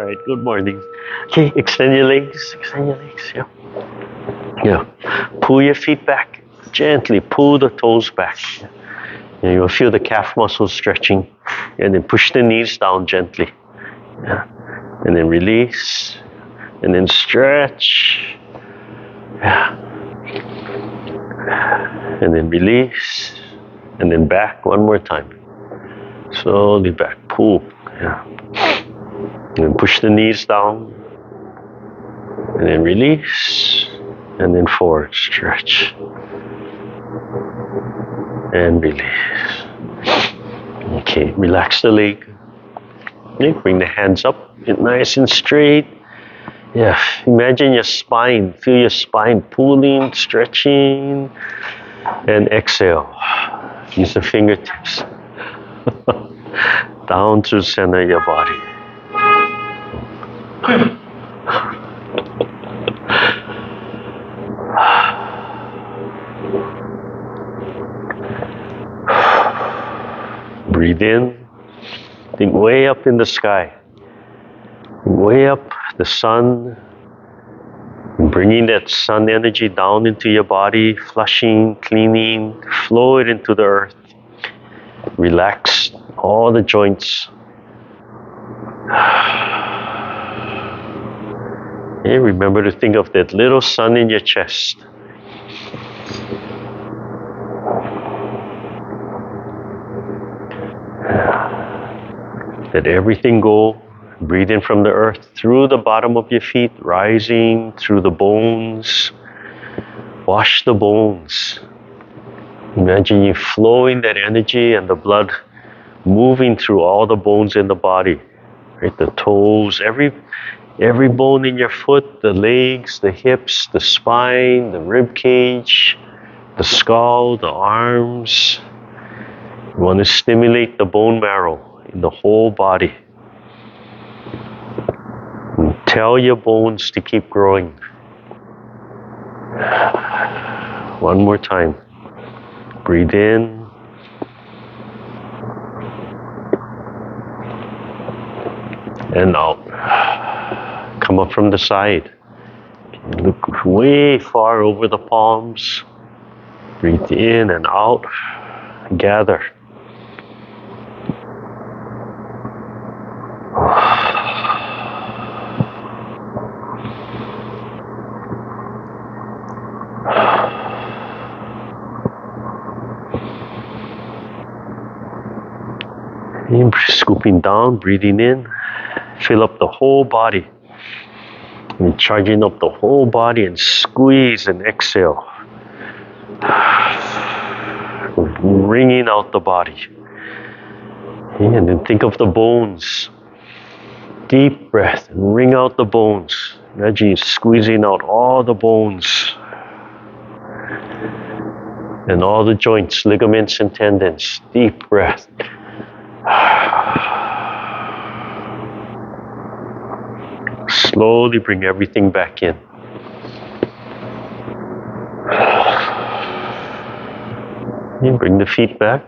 All right, good morning. Okay, extend your legs. Extend your legs. Yeah. Yeah. Pull your feet back. Gently pull the toes back. Yeah, you'll feel the calf muscles stretching. And then push the knees down gently. Yeah. And then release. And then stretch. Yeah. And then release. And then back one more time. Slowly back. Pull. Yeah. And then push the knees down. And then release. And then forward. Stretch. And release. Okay, relax the leg. Okay, bring the hands up, get nice and straight. Yeah, imagine your spine. Feel your spine pulling, stretching. And exhale. Use the fingertips. Down to the center of your body. Breathe in. Think way up in the sky. Way up, the sun. Bringing that sun energy down into your body, flushing, cleaning, flow it into the earth. Relax all the joints. And remember to think of that little sun in your chest. Let everything go. Breathe in from the earth through the bottom of your feet, rising through the bones. Wash the bones. Imagine you flowing that energy and the blood moving through all the bones in the body. Right? The toes, every bone in your foot, the legs, the hips, the spine, the rib cage, the skull, the arms. You want to stimulate the bone marrow in the whole body. And tell your bones to keep growing. One more time. Breathe in. And out. Come up from the side. Look way far over the palms. Breathe in and out. Gather. Scooping down, breathing in, fill up the whole body. And charging up the whole body and squeeze and exhale. Wringing out the body. And then think of the bones. Deep breath and wring out the bones. Imagine you squeezing out all the bones. And all the joints, ligaments and tendons. Deep breath. Slowly bring everything back in. You bring the feet back.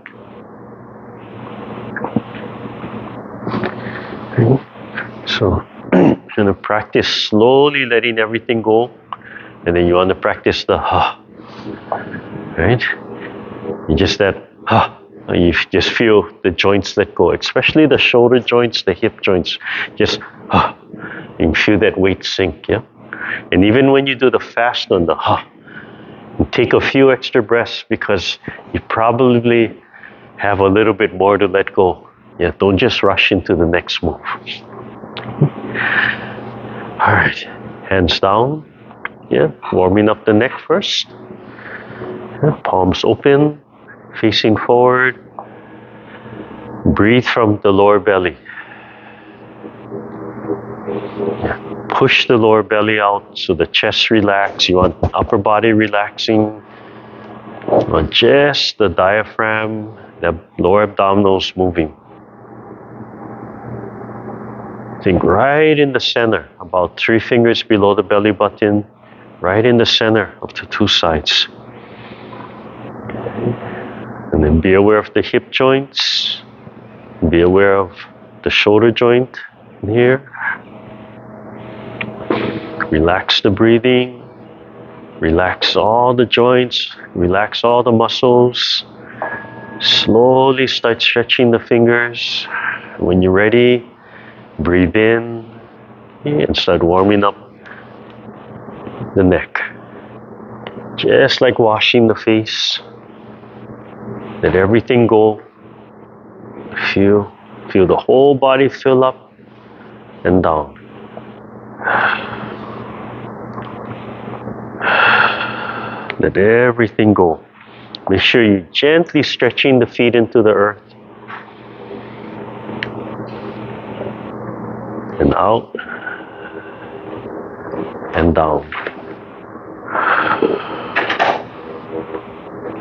So, you're going to practice slowly letting everything go. And then you want to practice the ha. Right? You just that ha. You just feel the joints let go, especially the shoulder joints, the hip joints. Just ha. You can feel that weight sink, yeah? And even when you do the fast one, the ha, take a few extra breaths because you probably have a little bit more to let go. Yeah, don't just rush into the next move. All right, hands down. Yeah, warming up the neck first. Yeah, palms open, facing forward. Breathe from the lower belly. Push the lower belly out so the chest relax. You want upper body relaxing. You want just the diaphragm, the lower abdominals moving. Think right in the center, about 3 fingers below the belly button, right in the center of the 2 sides. And then be aware of the hip joints. Be aware of the shoulder joint here. Relax the breathing. Relax all the joints. Relax all the muscles. Slowly start stretching the fingers. When you're ready, breathe in and start warming up the neck. Just like washing the face. Let everything go. Feel the whole body fill up and down. Let everything go. Make sure you're gently stretching the feet into the earth. And out. And down.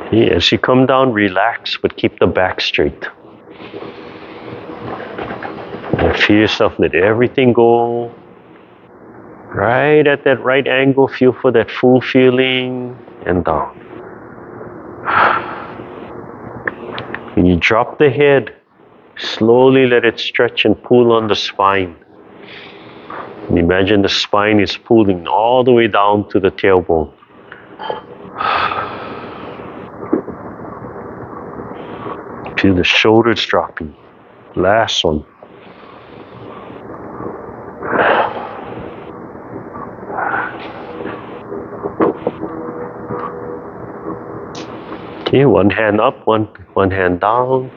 Okay, as you come down, relax, but keep the back straight. And feel yourself, let everything go. Right at that right angle, feel for that full feeling and down. When you drop the head, slowly let it stretch and pull on the spine. And imagine the spine is pulling all the way down to the tailbone. Feel the shoulders dropping. Last one. Okay, one hand up, one hand down.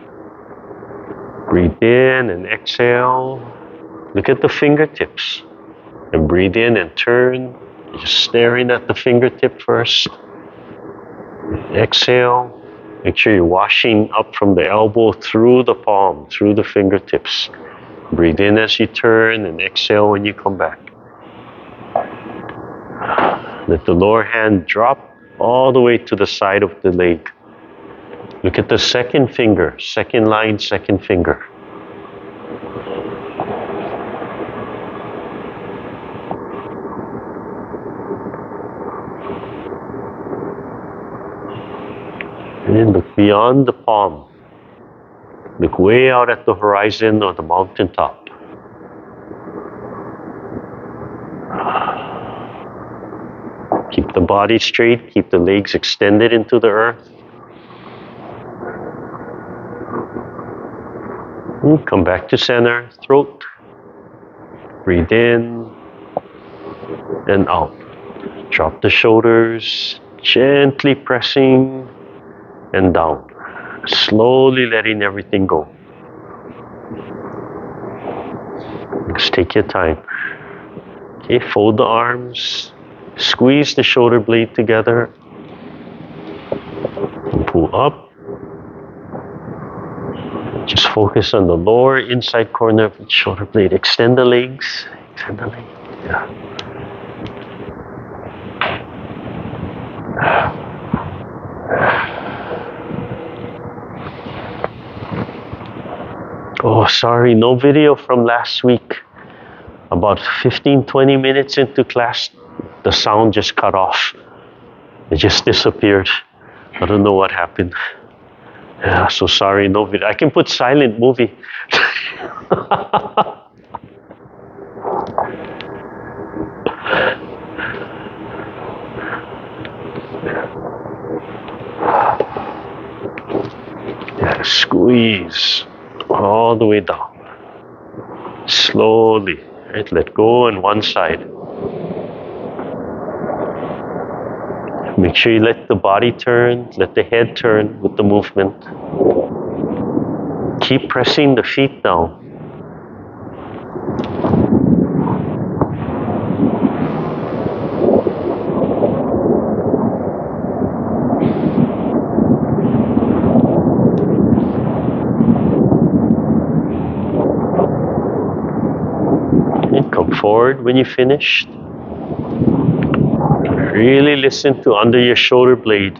Breathe in and exhale. Look at the fingertips. And breathe in and turn. Just staring at the fingertip first. Exhale. Make sure you're washing up from the elbow through the palm, through the fingertips. Breathe in as you turn and exhale when you come back. Let the lower hand drop all the way to the side of the leg. Look at the second finger, second line, second finger. And then look beyond the palm. Look way out at the horizon or the mountaintop. Keep the body straight, keep the legs extended into the earth. Come back to center, throat. Breathe in and out. Drop the shoulders, gently pressing and down. Slowly letting everything go. Just take your time. Okay, fold the arms. Squeeze the shoulder blade together. And pull up. Just focus on the lower inside corner of the shoulder blade. Extend the legs. Extend the legs. Yeah. Oh, sorry, no video from last week. About 15-20 minutes into class, the sound just cut off. It just disappeared. I don't know what happened. Yeah, so sorry, no video. I can put silent movie. Yeah, squeeze all the way down. Slowly, right? Let go on one side. Make sure you let the body turn, let the head turn with the movement. Keep pressing the feet down. And come forward when you finished. Really listen to under your shoulder blade.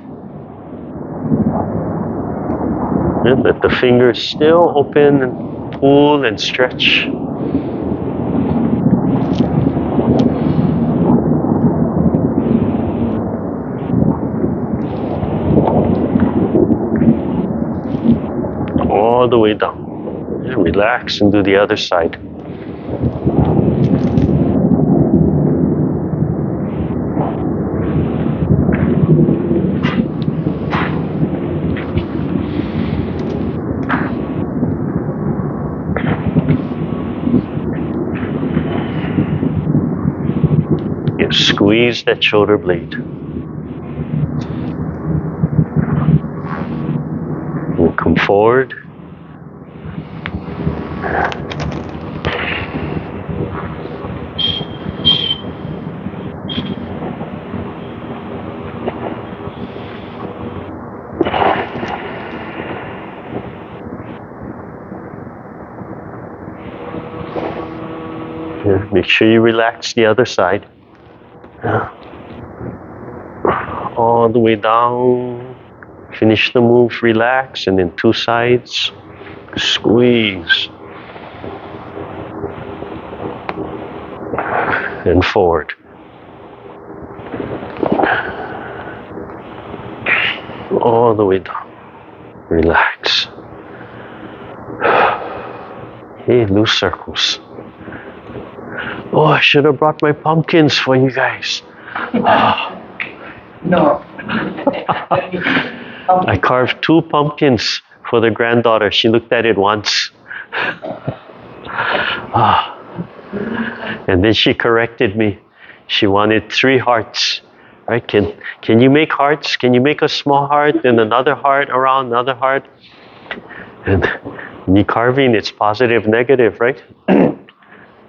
And let the fingers still open and pull and stretch. All the way down. And relax and do the other side. Squeeze that shoulder blade. And come forward. Yeah, make sure you relax the other side. Yeah. All the way down. Finish the move, relax, and then two sides. Squeeze. And forward. All the way down. Relax. Hey, loose circles. Oh, I should have brought my pumpkins for you guys. No. I carved 2 pumpkins for the granddaughter. She looked at it once. And then she corrected me. She wanted 3 hearts. Right? Can you make hearts? Can you make a small heart and another heart around another heart? And me carving, it's positive, negative, right?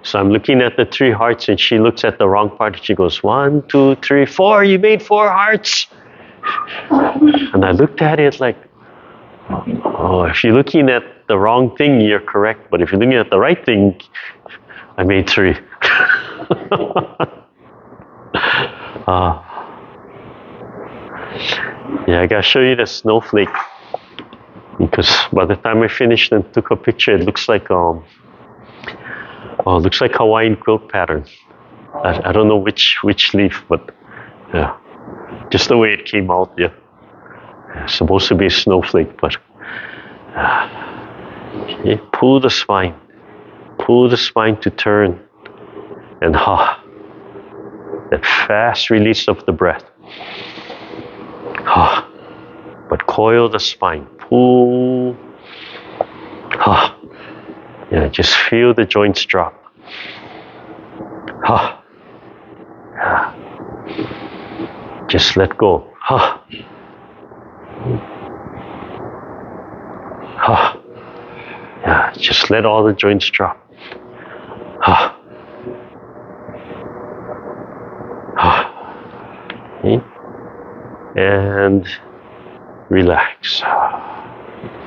So I'm looking at the 3 hearts and she looks at the wrong part. She goes, 1, 2, 3, 4. You made 4 hearts. And I looked at it like, oh, if you're looking at the wrong thing, you're correct. But if you're looking at the right thing, I made 3. Yeah, I gotta show you the snowflake. Because by the time I finished and took a picture, it looks like looks like Hawaiian quilt pattern. I don't know which leaf, but yeah, just the way it came out. Yeah, it's supposed to be a snowflake, but okay, pull the spine to turn, and that fast release of the breath. But coil the spine, pull. Yeah, just feel the joints drop. Just let go. Yeah, just let all the joints drop. Okay. And relax.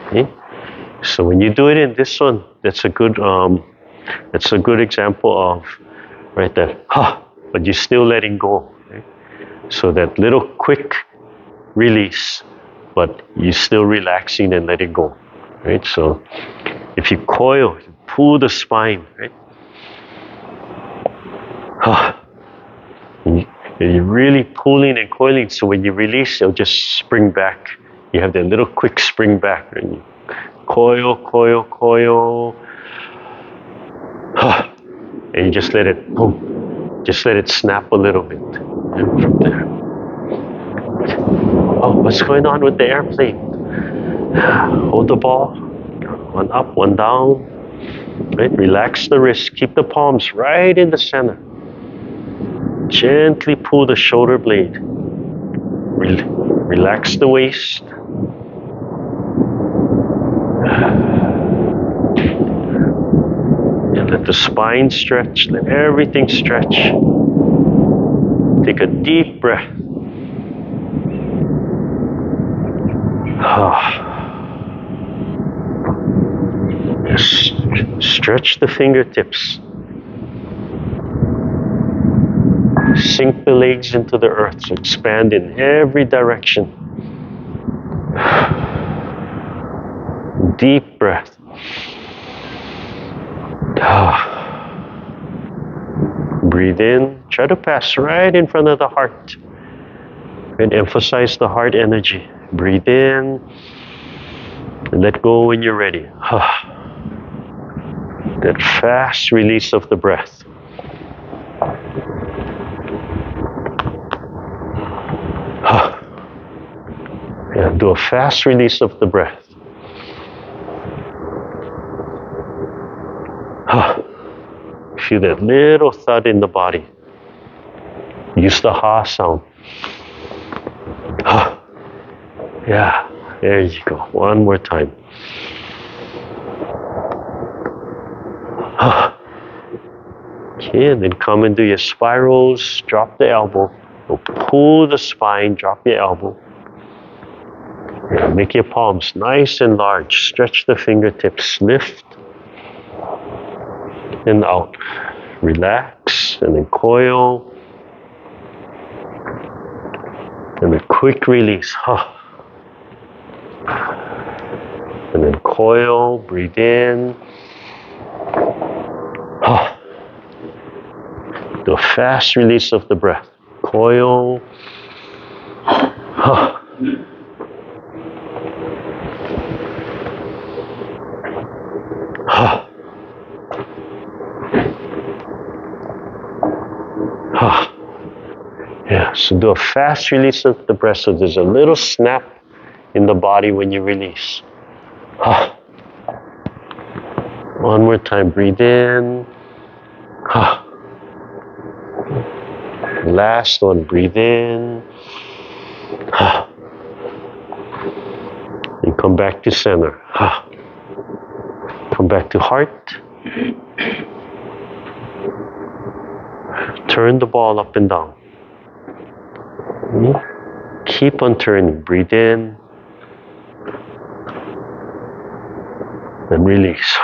Okay. So when you do it in this one, that's a good example of right there. But you're still letting go. Okay? So that little quick release, but you're still relaxing and letting go. Right? So if you coil, you pull the spine, right? And you're really pulling and coiling, so when you release, it'll just spring back. You have that little quick spring back, and you coil, coil, coil. And you just let it, boom, just let it snap a little bit. And from there. Oh, what's going on with the airplane? Hold the ball. One up, one down. Right? Relax the wrist. Keep the palms right in the center. Gently pull the shoulder blade. Relax the waist. And let the spine stretch. Let everything stretch. Take a deep breath. Stretch the fingertips. Sink the legs into the earth, so expand in every direction. Deep breath. Breathe in. Try to pass right in front of the heart. And emphasize the heart energy. Breathe in. And let go when you're ready. That fast release of the breath. And do a fast release of the breath. Feel that little thud in the body. Use the ha sound. Ha. Yeah, there you go. One more time. Ha. Okay, and then come and do your spirals. Drop the elbow. Pull the spine. Drop your elbow. Make your palms nice and large. Stretch the fingertips. Lift and out. Relax and then coil. And a quick release. And then coil. Breathe in. Do a fast release of the breath. Coil. Yeah, so do a fast release of the breath so there's a little snap in the body when you release. One more time, breathe in. Last one, breathe in. And come back to center. Come back to heart. Turn the ball up and down. Keep on turning. Breathe in. And release.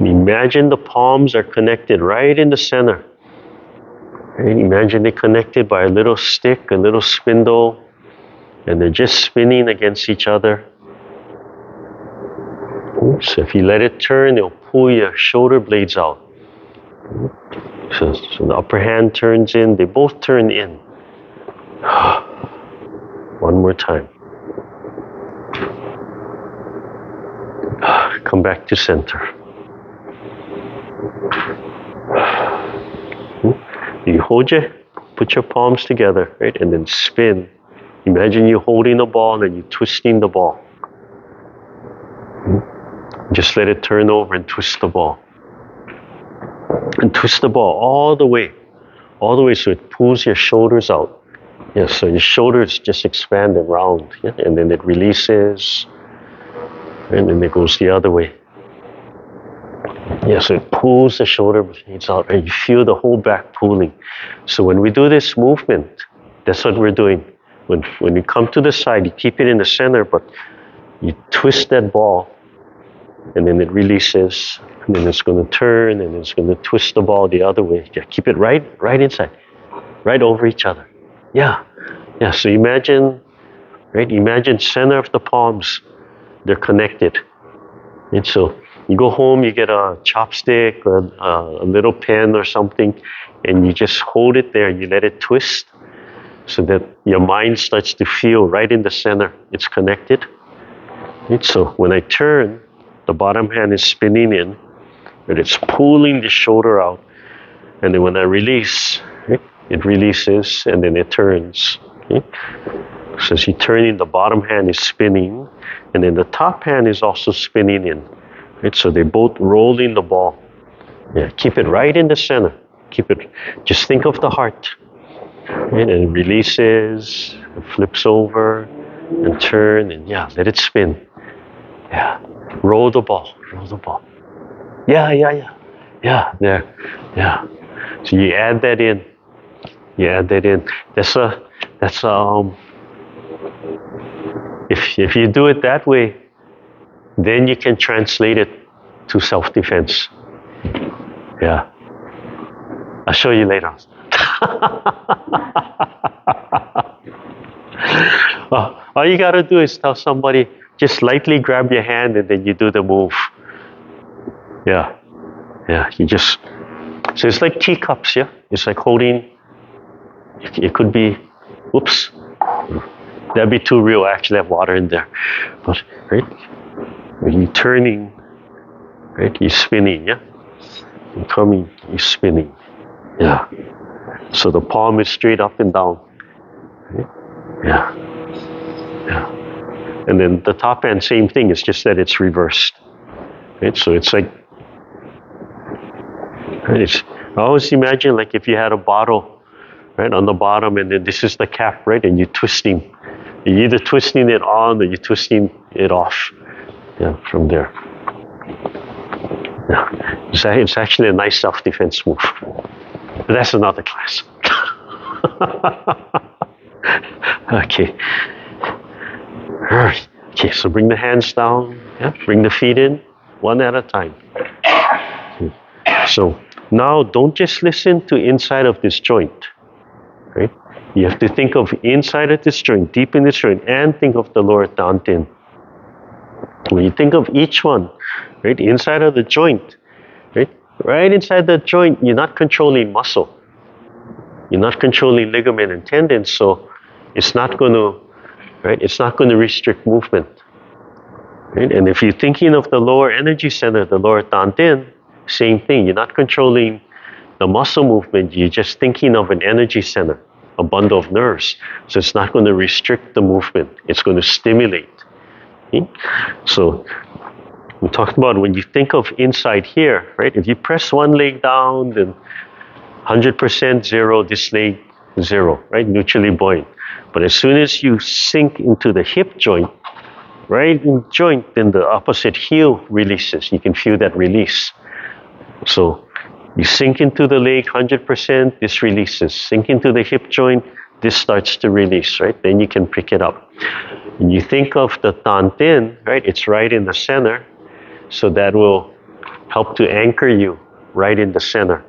Imagine the palms are connected right in the center. And imagine they're connected by a little stick, a little spindle, and they're just spinning against each other. So if you let it turn, it'll pull your shoulder blades out. So the upper hand turns in, they both turn in. One more time. Come back to center. You hold put your palms together, right? And then spin. Imagine you holding a ball and you twisting the ball. Just let it turn over and twist the ball. And twist the ball all the way so it pulls your shoulders out. Yeah, so your shoulders just expand and round. Yeah? And then it releases. And then it goes the other way. Yeah, so it pulls the shoulder blades out and you feel the whole back pulling. So when we do this movement, that's what we're doing. When you come to the side, you keep it in the center, but you twist that ball and then it releases. And then it's going to turn and it's going to twist the ball the other way. Yeah, keep it right inside, right over each other. Yeah. So imagine center of the palms, they're connected. And so you go home, you get a chopstick or a little pen or something, and you just hold it there and you let it twist so that your mind starts to feel right in the center. It's connected. And so when I turn, the bottom hand is spinning in, and it's pulling the shoulder out. And then when I release, it releases and then it turns. So as you turn in, the bottom hand is spinning, and then the top hand is also spinning in. Right? So they're both rolling the ball. Yeah, keep it right in the center. Just think of the heart. Right? And it releases, it flips over, and turn, and let it spin. Yeah, roll the ball. Yeah, there. Yeah. So you add that in. If you do it that way, then you can translate it to self-defense. Yeah. I'll show you later. All you gotta do is tell somebody, just lightly grab your hand and then you do the move. Yeah, so it's like teacups, yeah? It's like holding, it could be, oops, that'd be too real, I actually have water in there. But, right, when you're turning, right, you're spinning, yeah? You're coming, you're spinning, yeah. So the palm is straight up and down, right? Yeah. And then the top hand, same thing, it's just that it's reversed, right? So it's like, right, I always imagine like if you had a bottle, right, on the bottom, and then this is the cap, right, and you're twisting. You're either twisting it on or you're twisting it off. Yeah, from there. Yeah. It's actually a nice self-defense move. But that's another class. Okay. All right. Okay, so bring the hands down. Yeah, bring the feet in, one at a time. So now don't just listen to inside of this joint. Right? You have to think of inside of this joint, deep in this joint, and think of the lower dantian. When you think of each one, right, inside of the joint, right inside the joint, you're not controlling muscle. You're not controlling ligament and tendon, so it's not going to, right? It's not going to restrict movement. Right? And if you're thinking of the lower energy center, the lower dantian, same thing. You're not controlling the muscle movement. You're just thinking of an energy center, a bundle of nerves. So it's not going to restrict the movement. It's going to stimulate. Okay? So we talked about when you think of inside here, right? If you press one leg down, then 100% zero, this leg zero, right? Neutrally buoyant. But as soon as you sink into the hip joint, right in joint, then the opposite heel releases. You can feel that release. So you sink into the leg 100%, this releases. Sink into the hip joint, this starts to release, right? Then you can pick it up. And you think of the dantian, right? It's right in the center. So that will help to anchor you right in the center.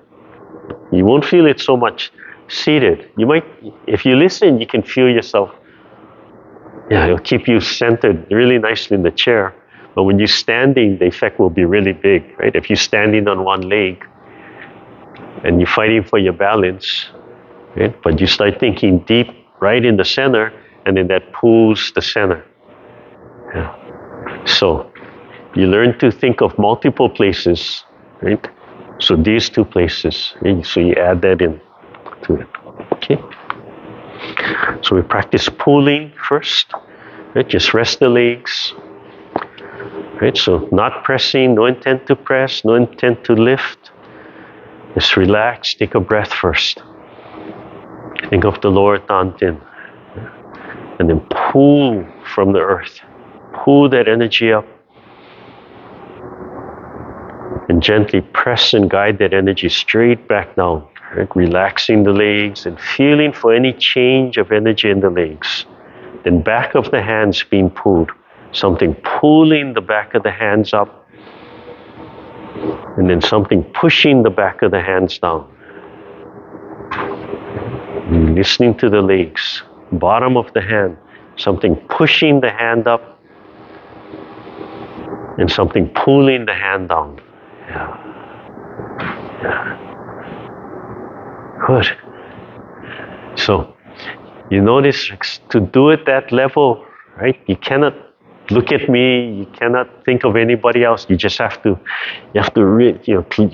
You won't feel it so much seated. You might, if you listen, you can feel yourself. Yeah, it'll keep you centered really nicely in the chair. But when you're standing, the effect will be really big, right? If you're standing on one leg and you're fighting for your balance, right? But you start thinking deep right in the center, and then that pulls the center. Yeah. So you learn to think of multiple places, right? So these two places, right? So you add that in to it. Okay. So we practice pulling first, right? Just rest the legs, right? So not pressing, no intent to press, no intent to lift. Just relax, take a breath first. Think of the lower dantian, and then pull from the earth. Pull that energy up, and gently press and guide that energy straight back down. Right? Relaxing the legs and feeling for any change of energy in the legs. Then back of the hands being pulled. Something pulling the back of the hands up. And then something pushing the back of the hands down. And listening to the legs. Bottom of the hand. Something pushing the hand up. And something pulling the hand down. Yeah. Yeah. Good. So, you notice to do it that level, right? You cannot look at me. You cannot think of anybody else. You just have to,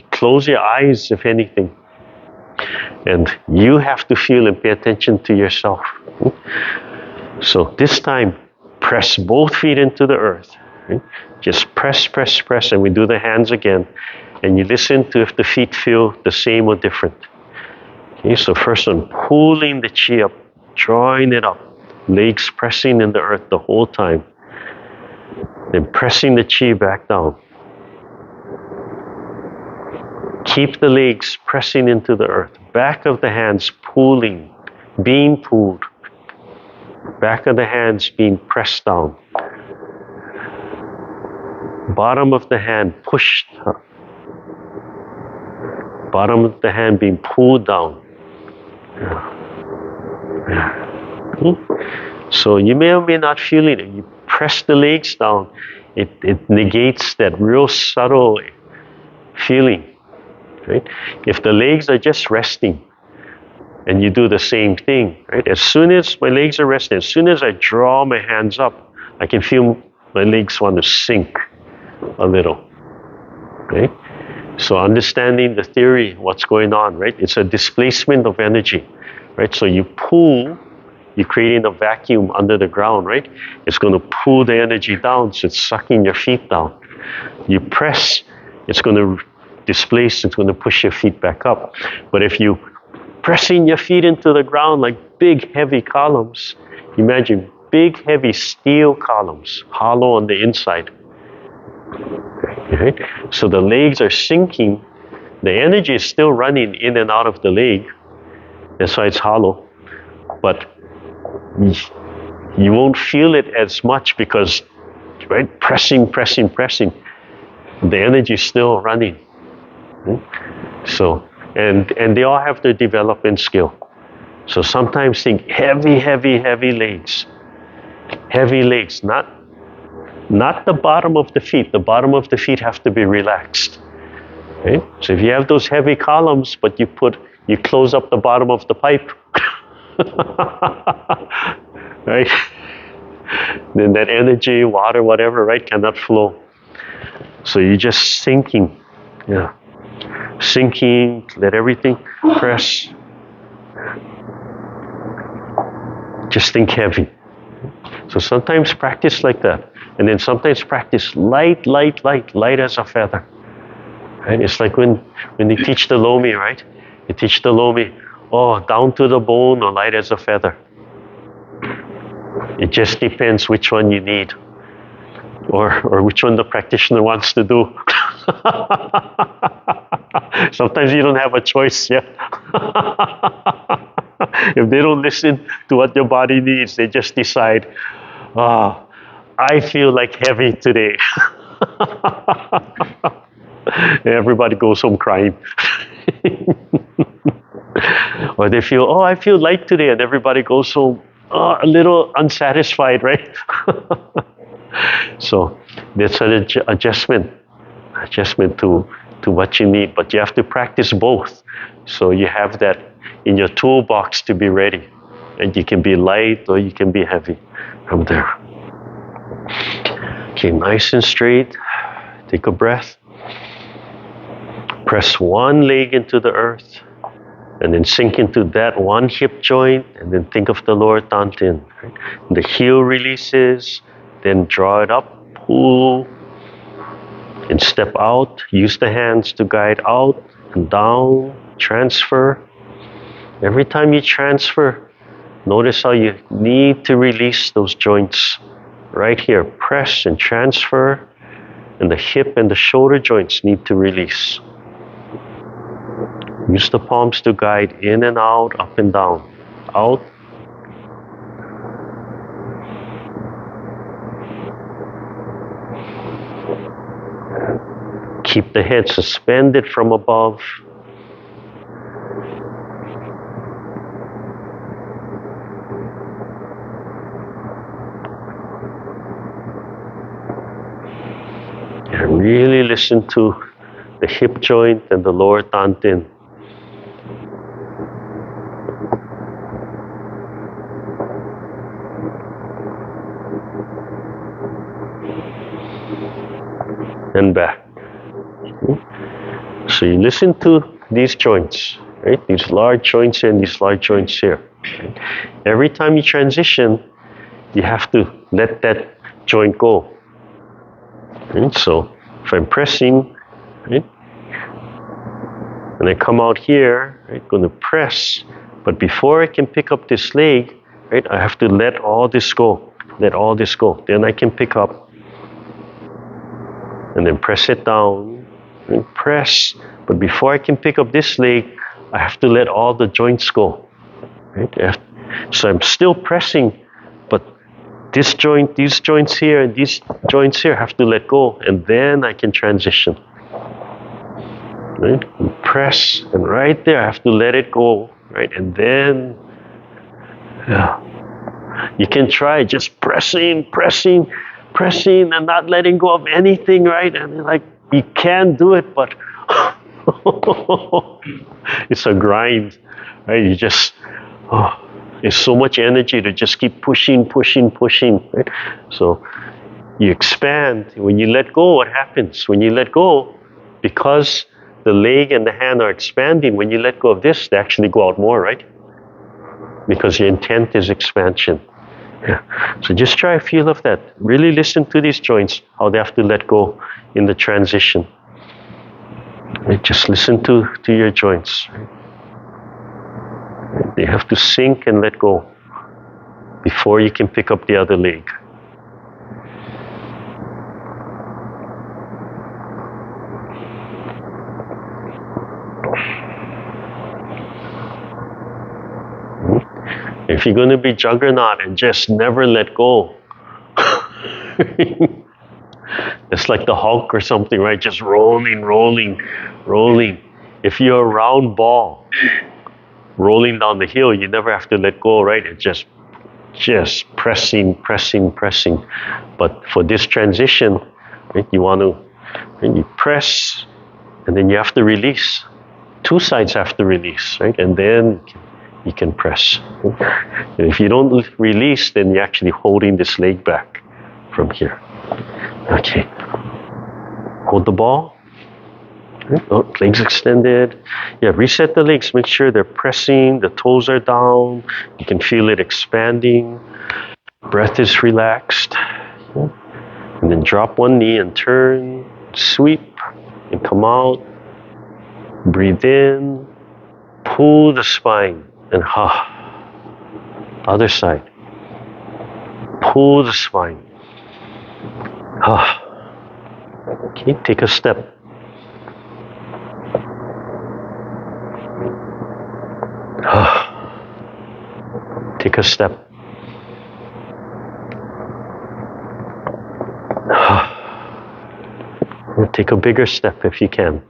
close your eyes, if anything, and you have to feel and pay attention to yourself. So this time, press both feet into the earth. Right? Just press, press, press, and we do the hands again, and you listen to if the feet feel the same or different. Okay, so first one, pulling the chi up, drawing it up, legs pressing in the earth the whole time. Then pressing the chi back down. Keep the legs pressing into the earth. Back of the hands pulling, being pulled. Back of the hands being pressed down. Bottom of the hand pushed up. Bottom of the hand being pulled down. So you may or may not feel it. You press the legs down. It negates that real subtle feeling. Right? If the legs are just resting, and you do the same thing, right? As soon as my legs are resting, as soon as I draw my hands up, I can feel my legs want to sink a little. Right? So understanding the theory, what's going on, right? It's a displacement of energy, right? So you pull, you're creating a vacuum under the ground, right? It's going to pull the energy down, so it's sucking your feet down. You press, it's going to displace, it's going to push your feet back up. But if you pressing your feet into the ground like big heavy columns, imagine big heavy steel columns, hollow on the inside. Right? So the legs are sinking. The energy is still running in and out of the leg. That's why it's hollow. But you won't feel it as much because, right, pressing, the energy is still running. So, and they all have their development skill. So sometimes think heavy legs. Heavy legs, not the bottom of the feet. The bottom of the feet have to be relaxed. Right? So if you have those heavy columns, but you close up the bottom of the pipe, right? Then that energy, water, whatever, right, cannot flow. So you're just sinking, sinking. Let everything press. Just think heavy. So sometimes practice like that, and then sometimes practice light as a feather. Right? It's like when they teach the Lomi, right? They teach the Lomi, down to the bone or light as a feather. It just depends which one you need, or which one the practitioner wants to do. Sometimes you don't have a choice yet. If they don't listen to what your body needs, they just decide, I feel like heavy today. Everybody goes home crying. Or they feel, I feel light today, and everybody goes home a little unsatisfied, right? So that's an adjustment to what you need. But you have to practice both. So you have that in your toolbox to be ready. And you can be light or you can be heavy from there. Okay, nice and straight. Take a breath. Press one leg into the earth, and then sink into that one hip joint, and then think of the lower dantian. Right? The heel releases, then draw it up, pull, and step out. Use the hands to guide out and down, transfer. Every time you transfer, notice how you need to release those joints. Right here, press and transfer, and the hip and the shoulder joints need to release. Use the palms to guide in and out, up and down. Out. Keep the head suspended from above. And really listen to the hip joint and the lower dantian. And back. So you listen to these joints, right? These large joints here and these large joints here. Right? Every time you transition, you have to let that joint go. Right? So if I'm pressing, right, and I come out here, right, going to press, but before I can pick up this leg, right, I have to let all this go. Let all this go. Then I can pick up. And then press it down and press. But before I can pick up this leg, I have to let all the joints go. Right? So I'm still pressing, but this joint, these joints here, and these joints here have to let go, and then I can transition. Right? And press, and right there I have to let it go. Right? And then you can try just pressing, and not letting go of anything, right? And like, you can do it, but it's a grind, right? You just, it's so much energy to just keep pushing, right? So you expand. When you let go, what happens? When you let go, because the leg and the hand are expanding, when you let go of this, they actually go out more, right? Because your intent is expansion. Yeah. So just try a feel of that. Really listen to these joints, how they have to let go in the transition. Right? Just listen to your joints. Right? They have to sink and let go before you can pick up the other leg. If you're going to be juggernaut and just never let go, it's like the Hulk or something, right? Just rolling, rolling, rolling. If you're a round ball rolling down the hill, you never have to let go, right? It's just pressing, pressing, pressing. But for this transition, right, you want to, right, you press, and then you have to release. Two sides have to release, right? And then you can press. And if you don't release, then you're actually holding this leg back from here. Okay. Hold the ball. Oh, legs extended. Yeah, reset the legs. Make sure they're pressing. The toes are down. You can feel it expanding. Breath is relaxed. And then drop one knee and turn. Sweep and come out. Breathe in. Pull the spine and other side. Pull the spine. Okay, take a step. Take a step. Take a bigger step if you can.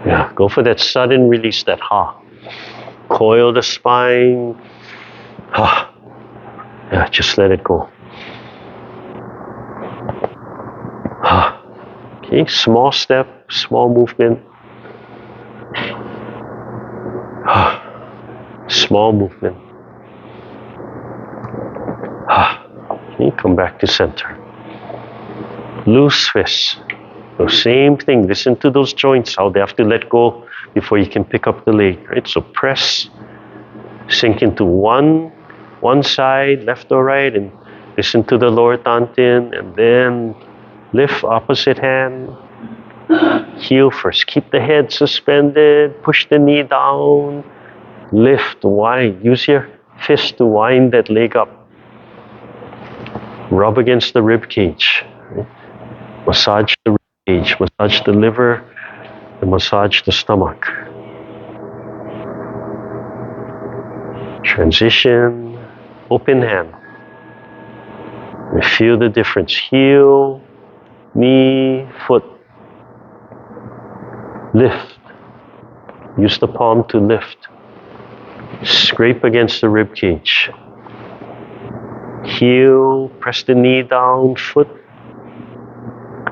Yeah, go for that sudden release, that Coil the spine. Yeah, just let it go. Okay, small step, small movement. Small movement. Okay, come back to center. Loose fists. So same thing. Listen to those joints, how they have to let go before you can pick up the leg. Right? So press, sink into one side, left or right, and listen to the lower dantian, and then lift opposite hand. Heel first. Keep the head suspended. Push the knee down. Lift, wind. Use your fist to wind that leg up. Rub against the rib cage. Right? Massage the rib cage. Massage the liver. And massage the stomach. Transition. Open hand. And feel the difference. Heel, knee, foot. Lift. Use the palm to lift. Scrape against the rib cage. Heel, press the knee down, foot.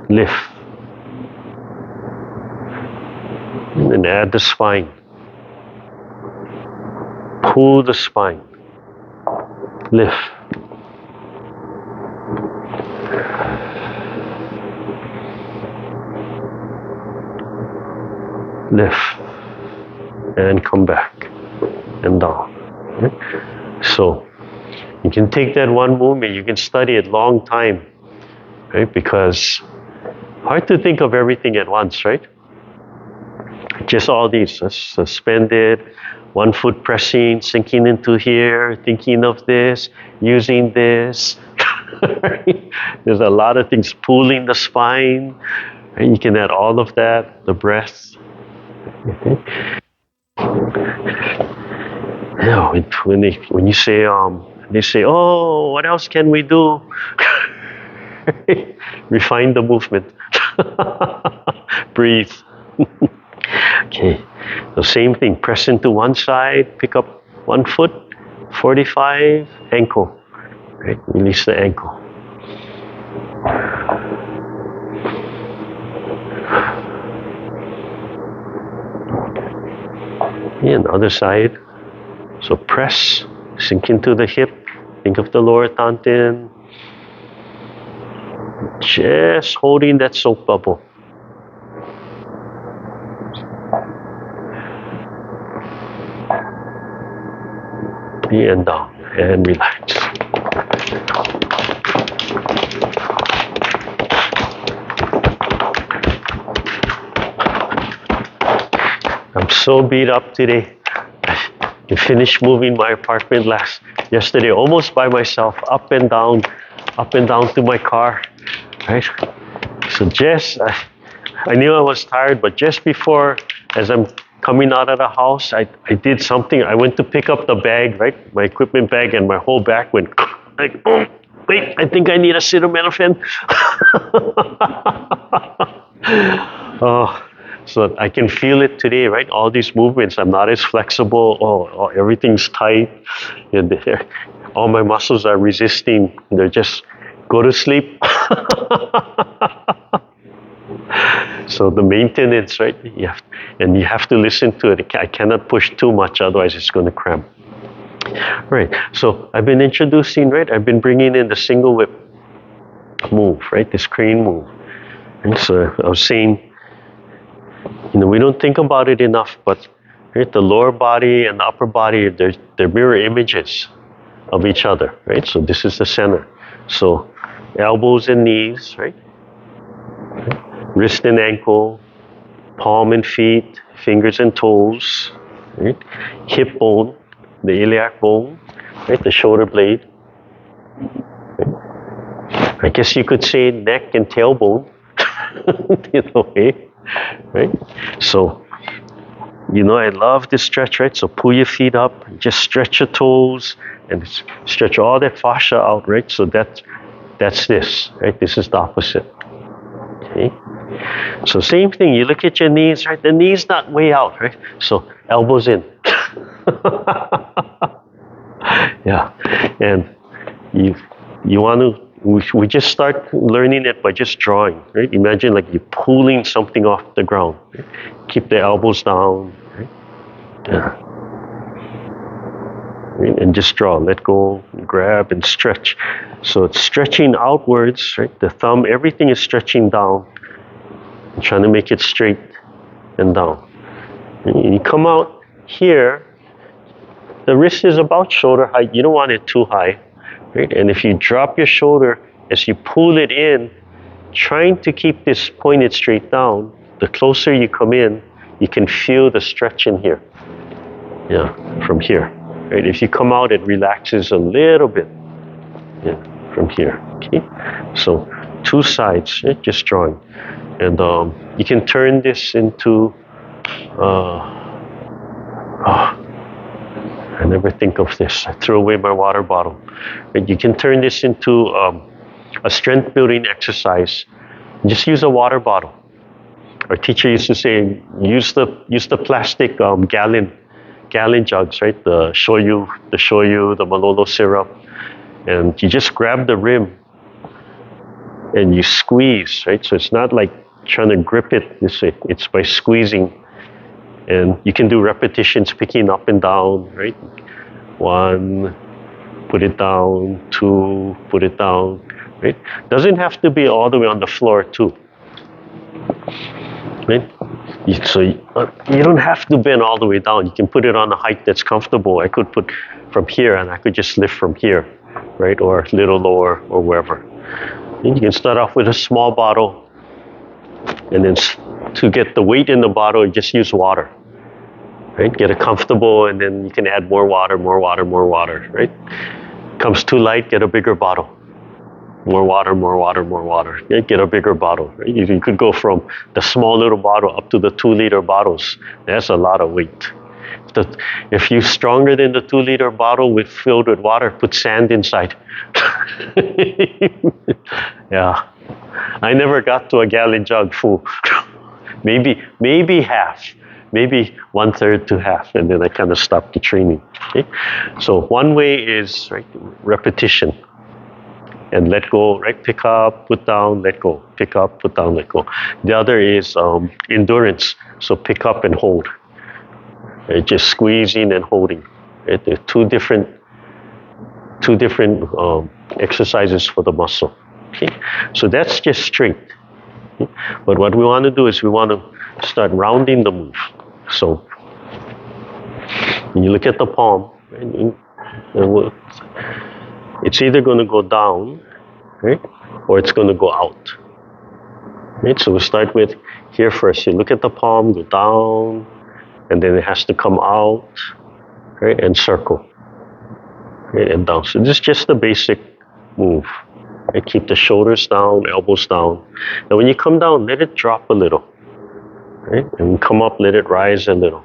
Lift. And then add the spine. Pull the spine. Lift. Lift. And come back. And down. Okay? So you can take that one movement, you can study it long time, right? Because hard to think of everything at once, right? Just all these, suspended, one foot pressing, sinking into here, thinking of this, using this. Right? There's a lot of things, pulling the spine. Right? You can add all of that, the breath. Okay. Yeah, when you say, they say, oh, what else can we do? Refine the movement. Breathe. Okay, so same thing, press into one side, pick up one foot, 45, ankle. Right? Release the ankle. And other side. So press, sink into the hip, think of the lower dantian. Just holding that soap bubble. and down, and relax. I'm so beat up today. I finished moving my apartment yesterday, almost by myself, up and down to my car, right? So I knew I was tired, but just before, as I'm coming out of the house, I did something. I went to pick up the bag, right? My equipment bag, and my whole back went like, oh, wait, I think I need acetaminophen. Oh, so I can feel it today, right? All these movements, I'm not as flexible. Oh, everything's tight. And all my muscles are resisting. They're just, go to sleep. So the maintenance, right? You have to listen to it. I cannot push too much, otherwise it's going to cramp. Right. So I've been introducing, right? I've been bringing in the single whip move, right? This crane move. And so I was saying, we don't think about it enough, but right, the lower body and the upper body, they're mirror images of each other, right? So this is the center. So elbows and knees, right? Wrist and ankle, palm and feet, fingers and toes, right? Hip bone, the iliac bone, right? The shoulder blade. Right? I guess you could say neck and tailbone, in a way, right? So, I love this stretch, right? So pull your feet up, just stretch your toes, and stretch all that fascia out, right? So that's this, right? This is the opposite. Okay. So same thing, you look at your knees, right? The knee's not way out, right? So elbows in. Yeah. And you want to, we just start learning it by just drawing, right? Imagine like you're pulling something off the ground. Right? Keep the elbows down. Right? Yeah. Right? And just draw, let go, grab and stretch. So it's stretching outwards, right? The thumb, everything is stretching down. I'm trying to make it straight and down. And you come out here, the wrist is about shoulder height. You don't want it too high, right? And if you drop your shoulder, as you pull it in, trying to keep this pointed straight down, the closer you come in, you can feel the stretch in here. Yeah, from here. Right? If you come out, it relaxes a little bit. Yeah, from here. Okay. So two sides, right? Just drawing. And you can turn this into, I never think of this. I throw away my water bottle. But you can turn this into a strength building exercise. Just use a water bottle. Our teacher used to say, use the plastic gallon jugs, right? The shoyu, the malolo syrup, and you just grab the rim and you squeeze, right? So it's not like trying to grip it this way. It's by squeezing. And you can do repetitions, picking up and down, right? 1, put it down, 2, put it down, right? Doesn't have to be all the way on the floor too, right? So you don't have to bend all the way down. You can put it on a height that's comfortable. I could put from here and I could just lift from here, right? Or a little lower or wherever. And you can start off with a small bottle, and then to get the weight in the bottle, you just use water, right? Get it comfortable, and then you can add more water, right? Comes too light, get a bigger bottle. More water. Yeah, get a bigger bottle. Right? You could go from the small little bottle up to the 2-liter bottles. That's a lot of weight. If you're stronger than the 2-liter bottle filled with water, put sand inside. Yeah. I never got to a gallon jug full. maybe half. Maybe 1/3 to half, and then I kind of stopped the training. Okay? So one way is right, repetition. And let go, right? Pick up, put down, let go. Pick up, put down, let go. The other is endurance. So pick up and hold. Right? Just squeezing and holding. Right? There are two different exercises for the muscle. Okay? So that's just straight. Okay? But what we want to do is we want to start rounding the move. So when you look at the palm, right? It's either going to go down, right, or it's going to go out. Right? So we start with here first. You look at the palm, go down, and then it has to come out, right, and circle, right, and down. So this is just the basic move. Right? Keep the shoulders down, elbows down. And when you come down, let it drop a little, right, and come up, let it rise a little.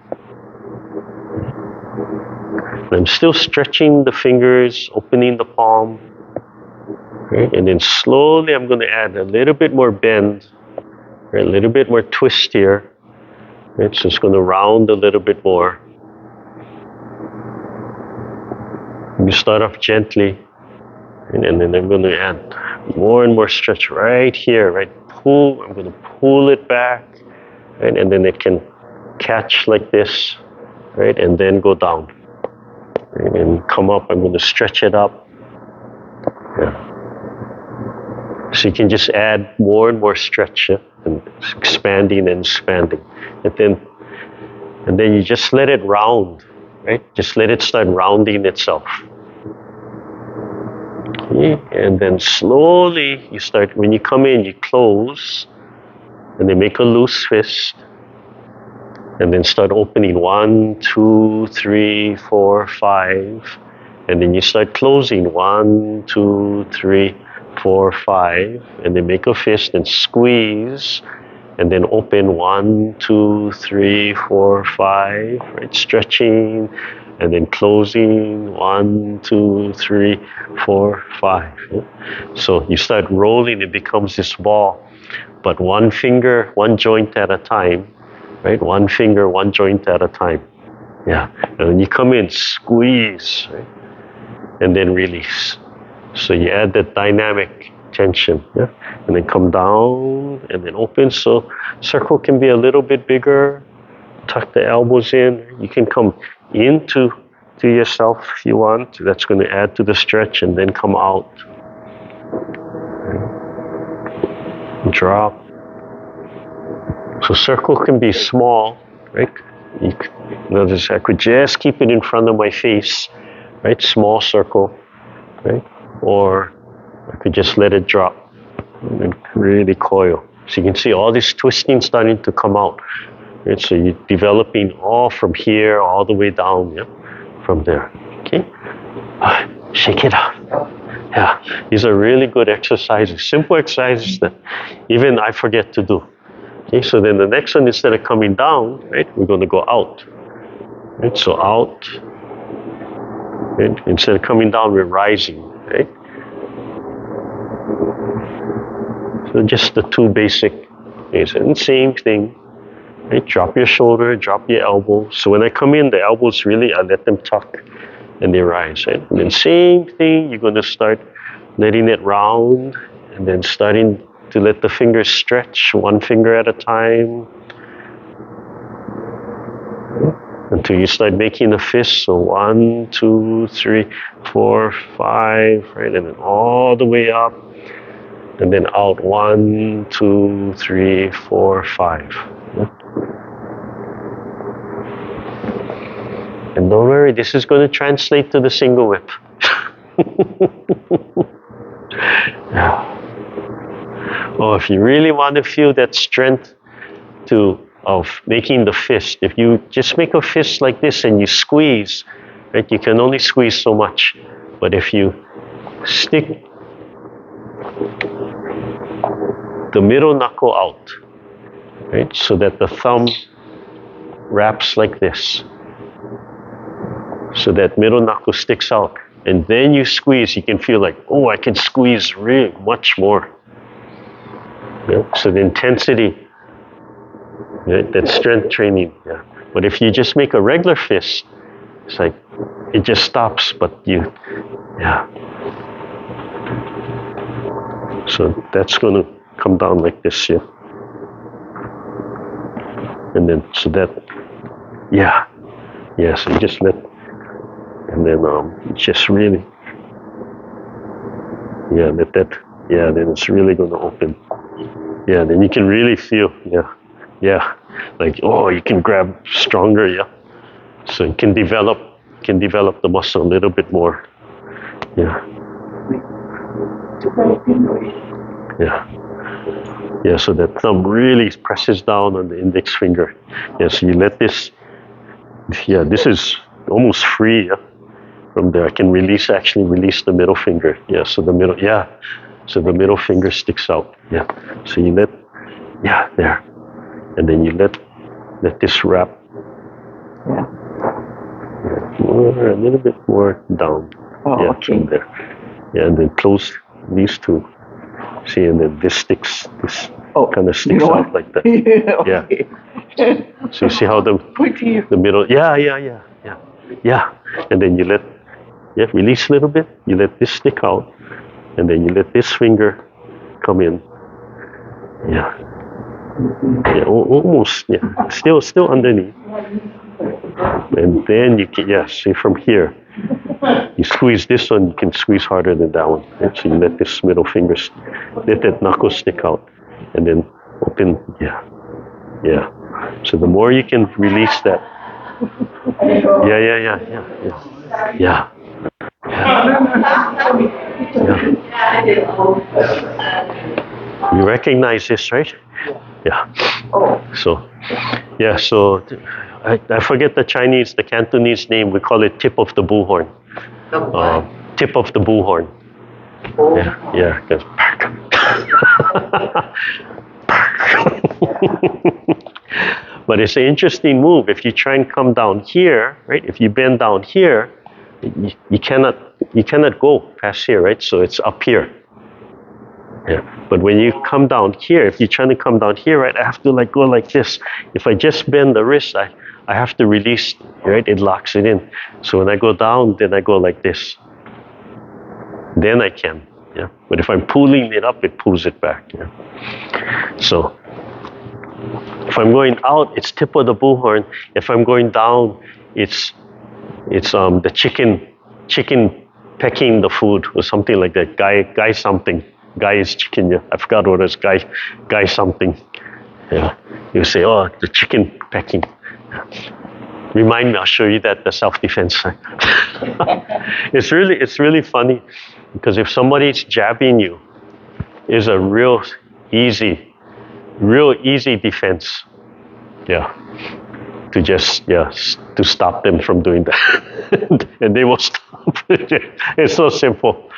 And I'm still stretching the fingers, opening the palm, right, and then slowly I'm going to add a little bit more bend. Right, a little bit more twist here. Right, so it's going to round a little bit more. You start off gently, and then I'm going to add more and more stretch right here. Right, pull. I'm going to pull it back, right, and then it can catch like this, right, and then go down, right, and come up. I'm going to stretch it up. Yeah. So you can just add more and more stretch. Yeah? And expanding and expanding, and then you just let it round, right? Just let it start rounding itself. Okay? And then slowly you start. When you come in, you close, and then make a loose fist, and then start opening 1, 2, 3, 4, 5, and then you start closing 1, 2, 3, 4, 5, and then make a fist and squeeze, and then open 1, 2, 3, 4, 5, right? Stretching, and then closing 1, 2, 3, 4, 5. Yeah? So you start rolling, it becomes this ball, but one finger, one joint at a time, right? One finger, one joint at a time. Yeah. And when you come in, squeeze, right? And then release. So you add that dynamic tension, yeah? And then come down and then open. So circle can be a little bit bigger. Tuck the elbows in. You can come into yourself if you want. That's going to add to the stretch, and then come out. Drop. So circle can be small, right? Notice I could just keep it in front of my face, right? Small circle, right? Or I could just let it drop and really coil. So you can see all this twisting starting to come out. Right? So you're developing all from here all the way down, yeah? From there. Okay? Shake it out. Yeah, these are really good exercises, simple exercises that even I forget to do. Okay, so then the next one, instead of coming down, right, we're going to go out. Right, so out. Right? Instead of coming down, we're rising. Right? So just the two basic things. And same thing. Right? Drop your shoulder, drop your elbow. So when I come in, the elbows really, I let them tuck and they rise. Right? And then same thing, you're going to start letting it round and then starting to let the fingers stretch one finger at a time until you start making a fist. So 1, 2, 3, 4, 5, right? And then all the way up and then out 1, 2, 3, 4, 5. And don't worry, this is going to translate to the single whip. Yeah. Oh, if you really want to feel that strength of making the fist, if you just make a fist like this and you squeeze, right, you can only squeeze so much. But if you stick the middle knuckle out, right, so that the thumb wraps like this, so that middle knuckle sticks out, and then you squeeze, you can feel like, oh, I can squeeze really much more. Yeah. So the intensity, right, that strength training. Yeah. But if you just make a regular fist, it's like it just stops. But yeah. So that's going to come down like this, yeah. And then so that, yeah. So you just let, and then just really, yeah, let that, yeah. Then it's really going to open. Yeah, then you can really feel, yeah, like, oh, you can grab stronger, yeah. So you can develop can develop the muscle a little bit more. Yeah. Yeah. Yeah, so that thumb really presses down on the index finger. Yeah, so you let this, yeah, this is almost free. Yeah? From there, I can actually release the middle finger. Yeah, so the middle, yeah. So the middle finger sticks out. Yeah. So you let, yeah, there. And then you let this wrap. Yeah. More, a little bit more down. Oh, yeah, okay. from there. Yeah, and then close these two. See, and then this sticks, this kind of sticks out like that. Yeah. Okay. Yeah. So you see how the middle, yeah. And then you let, release a little bit. You let this stick out, and then you let this finger come in. Yeah. Yeah, almost. Yeah, still underneath. And then you can, see from here, you squeeze this one, you can squeeze harder than that one. Right? So you let this middle finger, let that knuckle stick out, and then open, yeah. So the more you can release that, yeah. You recognize this, right? Yeah. So I forget the Cantonese name. We call it tip of the bullhorn. Tip of the bullhorn. Yeah. But it's an interesting move. If you try and come down here, right? If you bend down here, you cannot go past here, right? So it's up here. Yeah. But when you come down here, if you're trying to come down here, right, I have to go like this. If I just bend the wrist, I have to release, right? It locks it in. So when I go down, then I go like this. Then I can. Yeah. But if I'm pulling it up, it pulls it back. Yeah. So if I'm going out, it's tip of the bullhorn. If I'm going down, it's the chicken pecking the food or something like that. Guy something. Guy is chicken. Yeah. I forgot what it was. Guy something. Yeah. You say, oh, the chicken pecking. Remind me, I'll show you that the self-defense. It's really funny because if somebody's jabbing you, it's a real easy defense. Yeah. To stop them from doing that. And they will stop. It's so simple.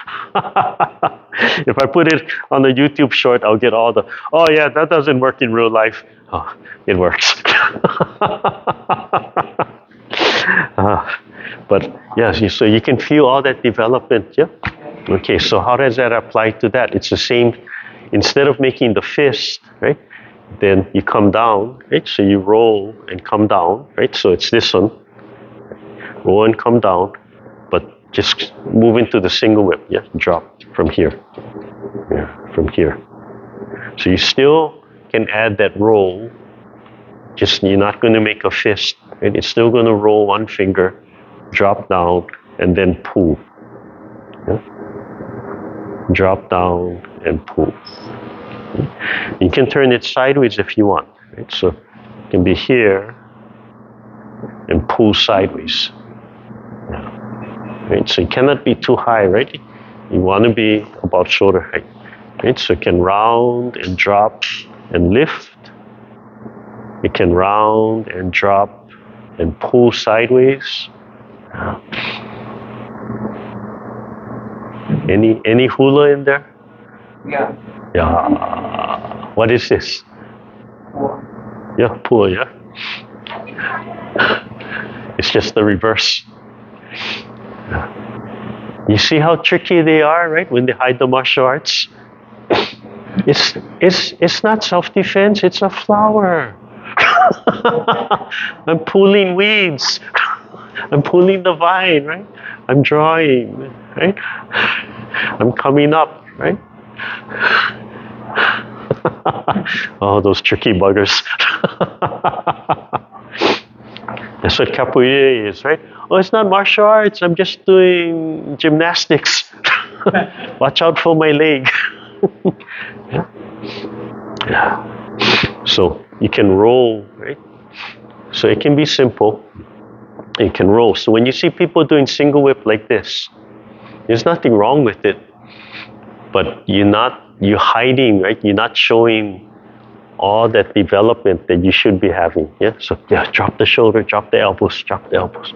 If I put it on a YouTube short, I'll get all the, oh yeah, that doesn't work in real life. Oh, it works. But yeah, so you can feel all that development. Yeah. Okay, so how does that apply to that? It's the same. Instead of making the fist, right? Then you come down, right? So you roll and come down, right? So it's this one. Roll and come down, but just move into the single whip. Yeah, drop from here. Yeah, from here. So you still can add that roll. Just you're not going to make a fist. Right? It's still going to roll one finger, drop down, and then pull. Yeah? Drop down and pull. You can turn it sideways if you want. Right? So it can be here and pull sideways. Right? So you cannot be too high, right? You want to be about shoulder height. Right? So it can round and drop and lift. It can round and drop and pull sideways. Any hula in there? Yeah. Yeah. What is this? Yeah, pull, yeah. It's just the reverse. You see how tricky they are, right? When they hide the martial arts. It's not self-defense, it's a flower. I'm pulling weeds. I'm pulling the vine, right? I'm drawing, right? I'm coming up, right? Oh, those tricky buggers. That's what capoeira is, right? Oh, it's not martial arts. I'm just doing gymnastics. Watch out for my leg. Yeah. So you can roll, right? So it can be simple. You can roll. So when you see people doing single whip like this, there's nothing wrong with it, but you're hiding, right? You're not showing all that development that you should be having. Yeah. So yeah, drop the shoulder, drop the elbows, drop the elbows.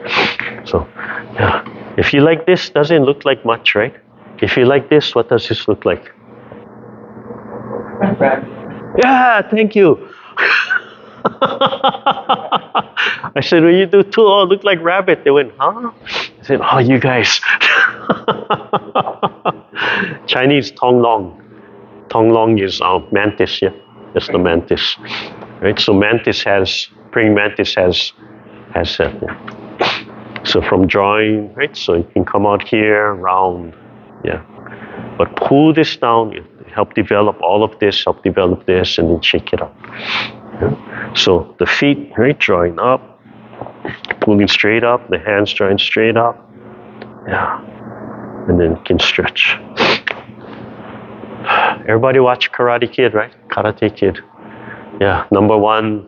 So yeah, if you like this, doesn't look like much, right? If you like this, what does this look like? Yeah, thank you. I said, when you do two, oh, look like rabbit. They went, huh? I said, oh, you guys. Chinese tong long. Tong long is mantis, yeah. That's the mantis. Right? So praying mantis has that. Yeah. So from drawing, right? So you can come out here, round, yeah. But pull this down, help develop all of this, help develop this, and then shake it up. Yeah. So the feet, right, drawing up, pulling straight up, the hands drawing straight up. Yeah. And then you can stretch. Everybody watch Karate Kid, right? Karate Kid. Yeah, number one,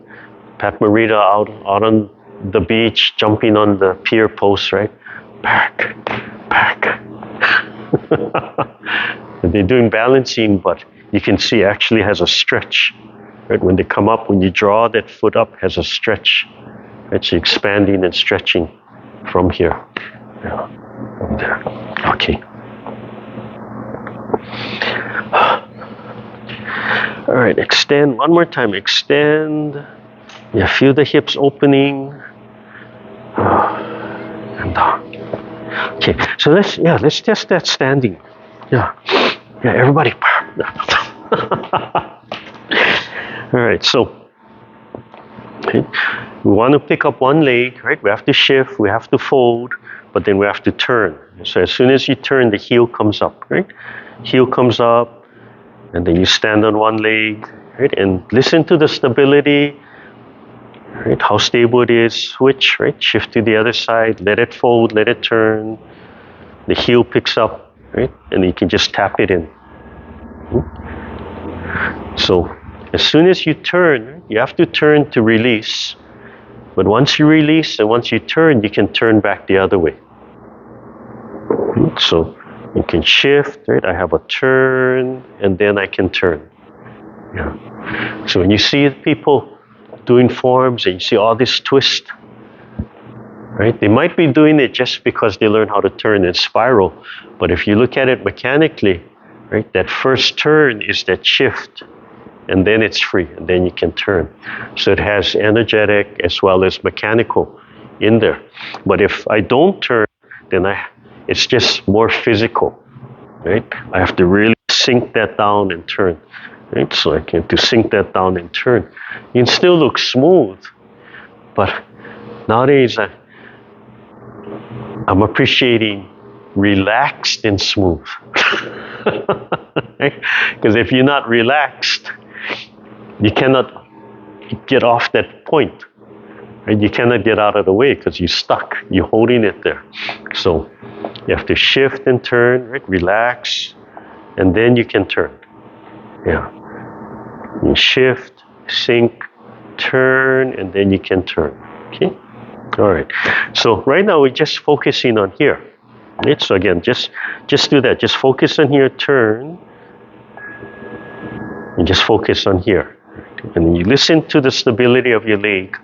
Pat Morita out on the beach, jumping on the pier post, right? Back. They're doing balancing, but you can see actually has a stretch. Right? When they come up, when you draw that foot up, has a stretch. It's expanding and stretching from here. Yeah, from there. Okay. All right, extend one more time. Extend. Yeah, feel the hips opening. And down. Okay, so let's test that standing. Yeah, everybody. All right, so okay, we want to pick up one leg, right? We have to shift, we have to fold, but then we have to turn. So as soon as you turn, the heel comes up, right? Heel comes up, and then you stand on one leg, right? And listen to the stability, right? How stable it is. Switch, right? Shift to the other side. Let it fold. Let it turn. The heel picks up, right? And you can just tap it in. So as soon as you turn, you have to turn to release. But once you release and once you turn, you can turn back the other way. So you can shift, right? I have a turn, and then I can turn. Yeah. So when you see people doing forms and you see all this twist, right? They might be doing it just because they learn how to turn and spiral. But if you look at it mechanically, right? That first turn is that shift, and then it's free, and then you can turn. So it has energetic as well as mechanical in there. But if I don't turn, then it's just more physical, right? I have to really sink that down and turn, right? So I can to sink that down and turn. You can still look smooth, but nowadays I'm appreciating relaxed and smooth. Because if you're not relaxed, you cannot get off that point. Right? You cannot get out of the way because you're stuck. You're holding it there. So you have to shift and turn, right? Relax, and then you can turn. Yeah. You shift, sink, turn, and then you can turn. Okay? All right. So right now we're just focusing on here. Right? So again, just do that. Just focus on here, turn, and just focus on here. And you listen to the stability of your leg.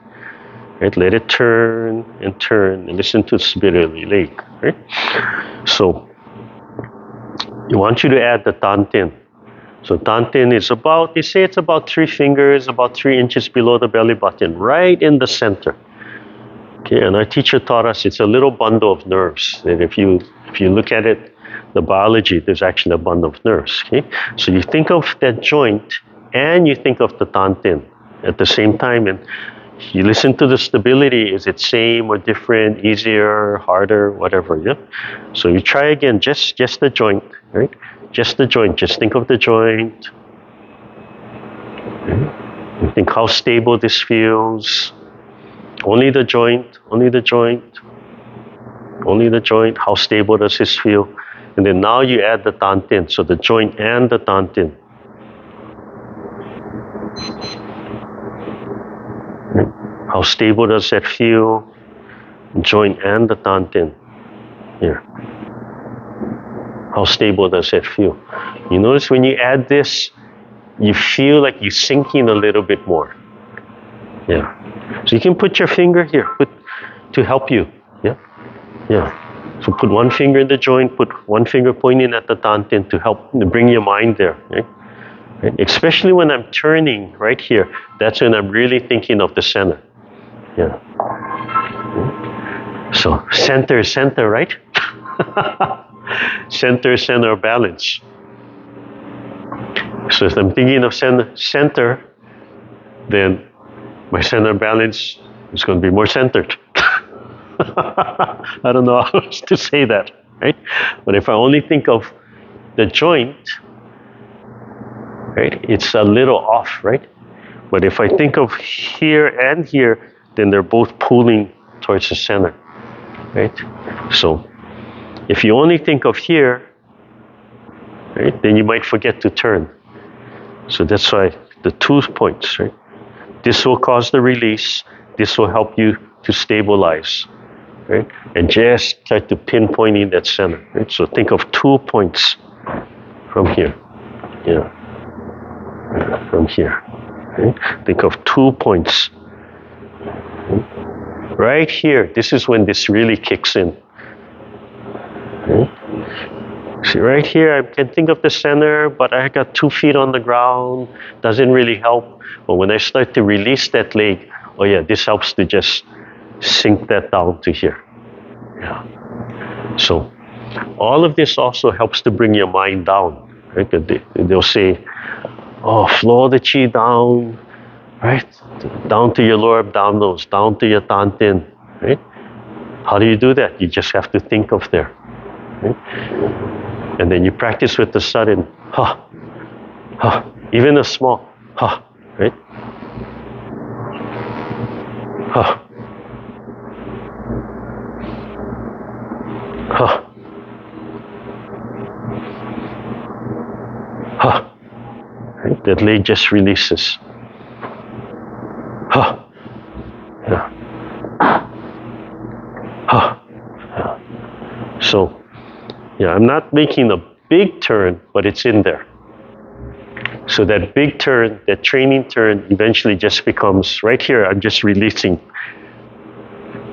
Right? Let it turn and listen to the stability of your leg. Right? So I want you to add the tantin. So tantin is about, they say it's about 3 fingers, about 3 inches below the belly button, right in the center. Okay, and our teacher taught us it's a little bundle of nerves. And if you look at it, the biology, there's actually a bundle of nerves. Okay, so you think of that joint and you think of the tantin at the same time, and you listen to the stability. Is it same or different, easier, harder, whatever? Yeah. So you try again, just the joint, right? Just the joint. Just think of the joint. Okay. You think how stable this feels. Only the joint, only the joint, only the joint. How stable does this feel? And then now you add the tantin, so the joint and the tantin. How stable does that feel? joint and the tantin. Here. How stable does it feel? You notice when you add this, you feel like you're sinking a little bit more. Yeah. So you can put your finger here to help you. Yeah. Yeah. So put one finger in the joint, put one finger pointing at the tantin to help to bring your mind there. Right? Right? Especially when I'm turning right here, that's when I'm really thinking of the center. Yeah. So center, right? Center of balance. So if I'm thinking of center, then my center of balance is going to be more centered. I don't know how else to say that, right? But if I only think of the joint, right, it's a little off, right? But if I think of here and here, then they're both pulling towards the center, right? So if you only think of here, right, then you might forget to turn. So that's why the 2 points, right? This will cause the release. This will help you to stabilize, right? And just try to pinpoint in that center, right? So think of 2 points from here, yeah, from here. Right? Think of 2 points. Right here, this is when this really kicks in. Okay. See, right here, I can think of the center, but I got 2 feet on the ground. Doesn't really help. But when I start to release that leg, oh yeah, this helps to just sink that down to here. Yeah. So all of this also helps to bring your mind down. Right? They'll say, oh, flow the chi down, right? Down to your lower abdominals, down to your tantin, right? How do you do that? You just have to think of there. Right? And then you practice with the sudden, ha, ha, even a small, ha, right? Ha, ha, ha. Right? That leg just releases. Ha, yeah. Ha, yeah. So, yeah, I'm not making a big turn, but it's in there. So that big turn, that training turn, eventually just becomes, right here, I'm just releasing.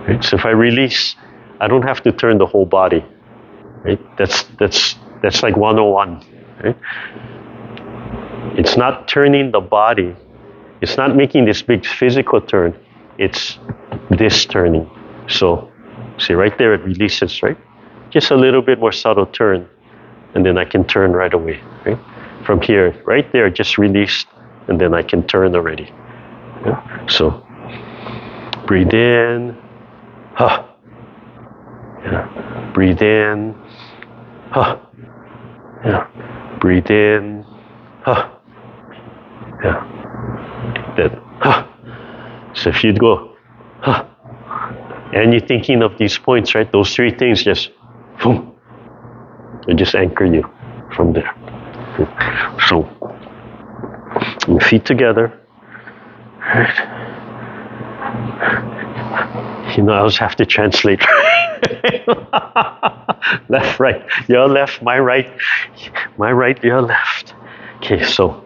Right? So if I release, I don't have to turn the whole body. Right? That's like 101. Right? It's not turning the body. It's not making this big physical turn. It's this turning. So, see right there, it releases, right? Just a little bit more subtle turn, and then I can turn right away, right? From here, right there, just released, and then I can turn already. Yeah? So, breathe in, ha. Yeah. Breathe in, ha. Yeah. Breathe in, ha. Yeah. That, ha. So if you'd go, ha. And you're thinking of these points, right? Those 3 things just, boom, they just anchor you from there. So, feet together. Right. You know, I always have to translate. Left, right. Your left, my right. My right, your left. Okay, so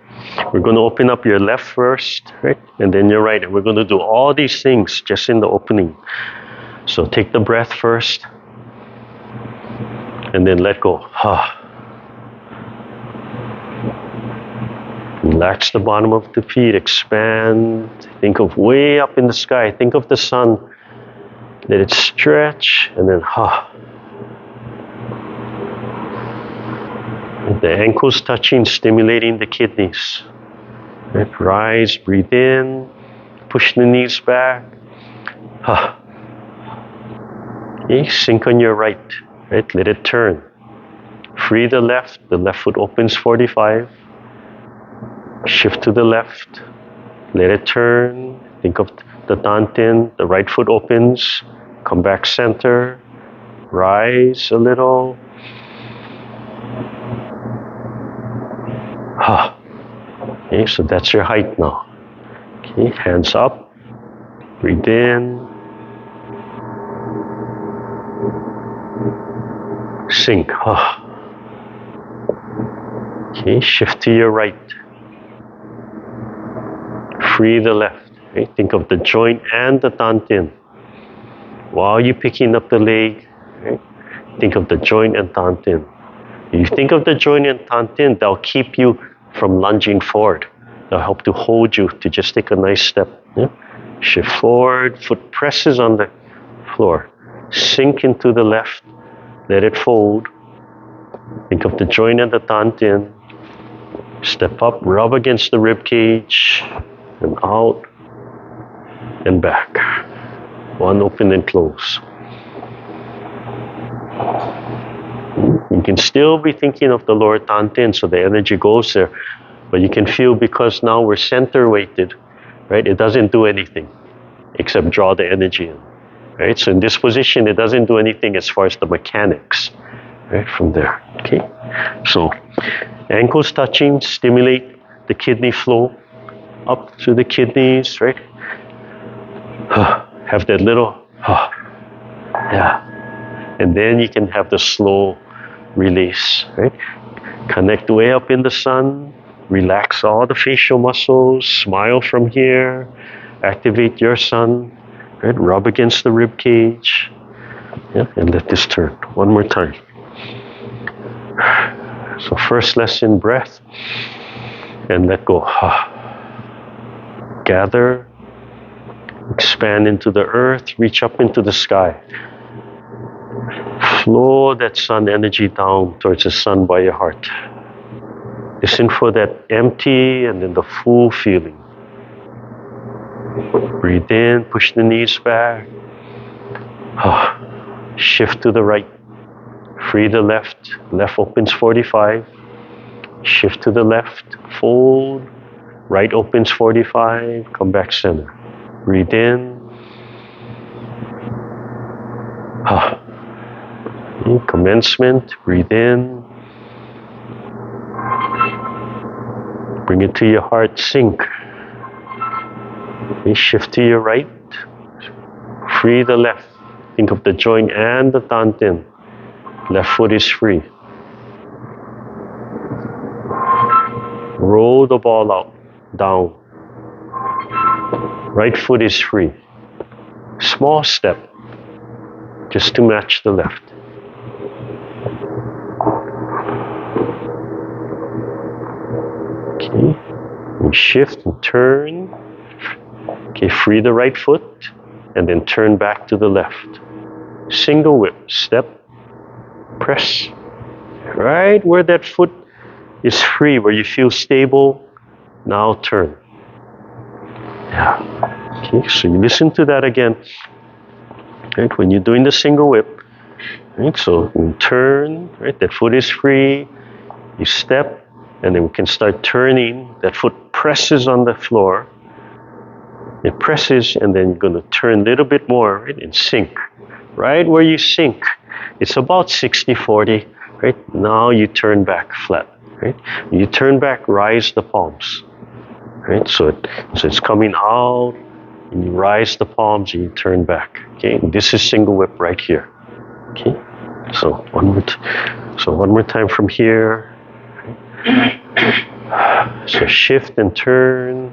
we're going to open up your left first, right? And then your right. And we're going to do all these things just in the opening. So take the breath first. And then let go. Relax the bottom of the feet. Expand. Think of way up in the sky. Think of the sun. Let it stretch. And then the ankles touching, stimulating the kidneys. Right. Rise, breathe in, push the knees back. Okay. Sink on your right. Right. Let it turn. Free the left foot opens 45. Shift to the left. Let it turn. Think of the tantin. The right foot opens. Come back center. Rise a little. Okay, so that's your height now. Okay, hands up. Breathe in. Sink. Okay, shift to your right. Free the left. Right? Think of the joint and the tantin. While you're picking up the leg, right? Think of the joint and tantin. You think of the joint and tantin, they'll keep you from lunging forward. They'll help to hold you to just take a nice step. Yeah? Shift forward, foot presses on the floor. Sink into the left, let it fold. Think of the joint and the tantin. Step up, rub against the rib cage, and out and back. One open and close. You can still be thinking of the lower tantin, so the energy goes there. But you can feel, because now we're center weighted, right? It doesn't do anything except draw the energy in, right? So in this position, it doesn't do anything as far as the mechanics, right? From there, okay? So ankles touching, stimulate the kidney flow up through the kidneys, right? Have that little, yeah. And then you can have the slow release, right? Connect way up in the sun, relax all the facial muscles, smile from here, activate your sun, right? Rub against the rib cage, yeah, and let this turn. One more time. So first lesson, breath, and let go. Gather, expand into the earth, reach up into the sky. Flow that sun energy down towards the sun by your heart. Listen for that empty and then the full feeling. Breathe in, push the knees back. Shift to the right. Free the left. Left opens 45. Shift to the left. Fold. Right opens 45. Come back center. Breathe in. Commencement. Breathe in. Bring it to your heart. Sink. Shift to your right. Free the left. Think of the joint and the tantin. Left foot is free. Roll the ball out, down. Right foot is free. Small step, just to match the left. Okay, and shift and turn. Okay, free the right foot, and then turn back to the left. Single whip, step, press. Right where that foot is free, where you feel stable, now turn. Yeah. Okay, so you listen to that again. Right, when you're doing the single whip, right, so you turn, right, that foot is free, you step, and then we can start turning. That foot presses on the floor. It presses, and then you're going to turn a little bit more, right, and sink. Right where you sink, it's about 60-40, right? Now you turn back flat, right? You turn back, rise the palms, right? So it's coming out, and you rise the palms, and you turn back, okay? And this is single whip right here, okay? So one more time from here. So shift and turn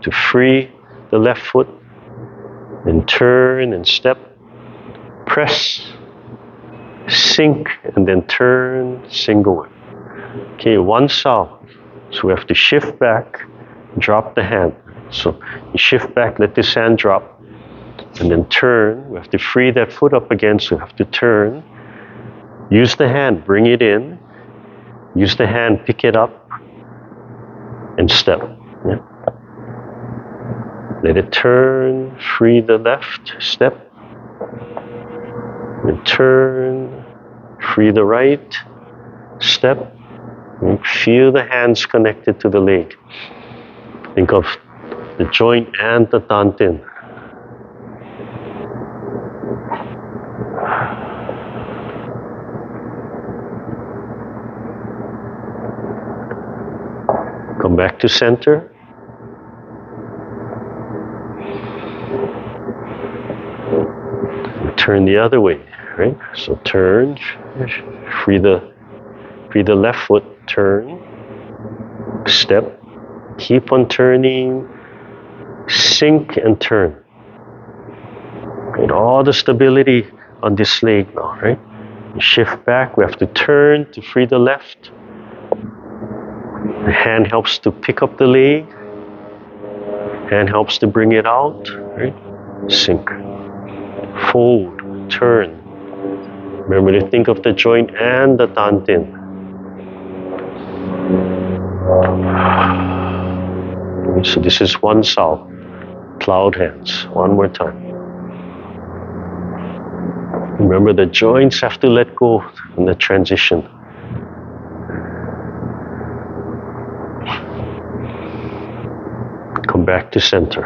to free the left foot, and turn and step, press, sink, and then turn, single whip. Okay, one solve. So we have to shift back, drop the hand. So you shift back, let this hand drop, and then turn. We have to free that foot up again, so we have to turn. Use the hand, bring it in. Use the hand, pick it up, and step. Yeah. Let it turn, free the left, step, and turn, free the right, step, and feel the hands connected to the leg. Think of the joint and the tantin. Come back to center. Turn the other way. right? So turn, free the left foot, turn, step, keep on turning, sink and turn. And all the stability on this leg now, right? Shift back, we have to turn to free the left. The hand helps to pick up the leg. Hand helps to bring it out, right? Sink. Fold, turn. Remember to think of the joint and the tantin. So this is one salve. Cloud hands. One more time. Remember the joints have to let go in the transition. Come back to center.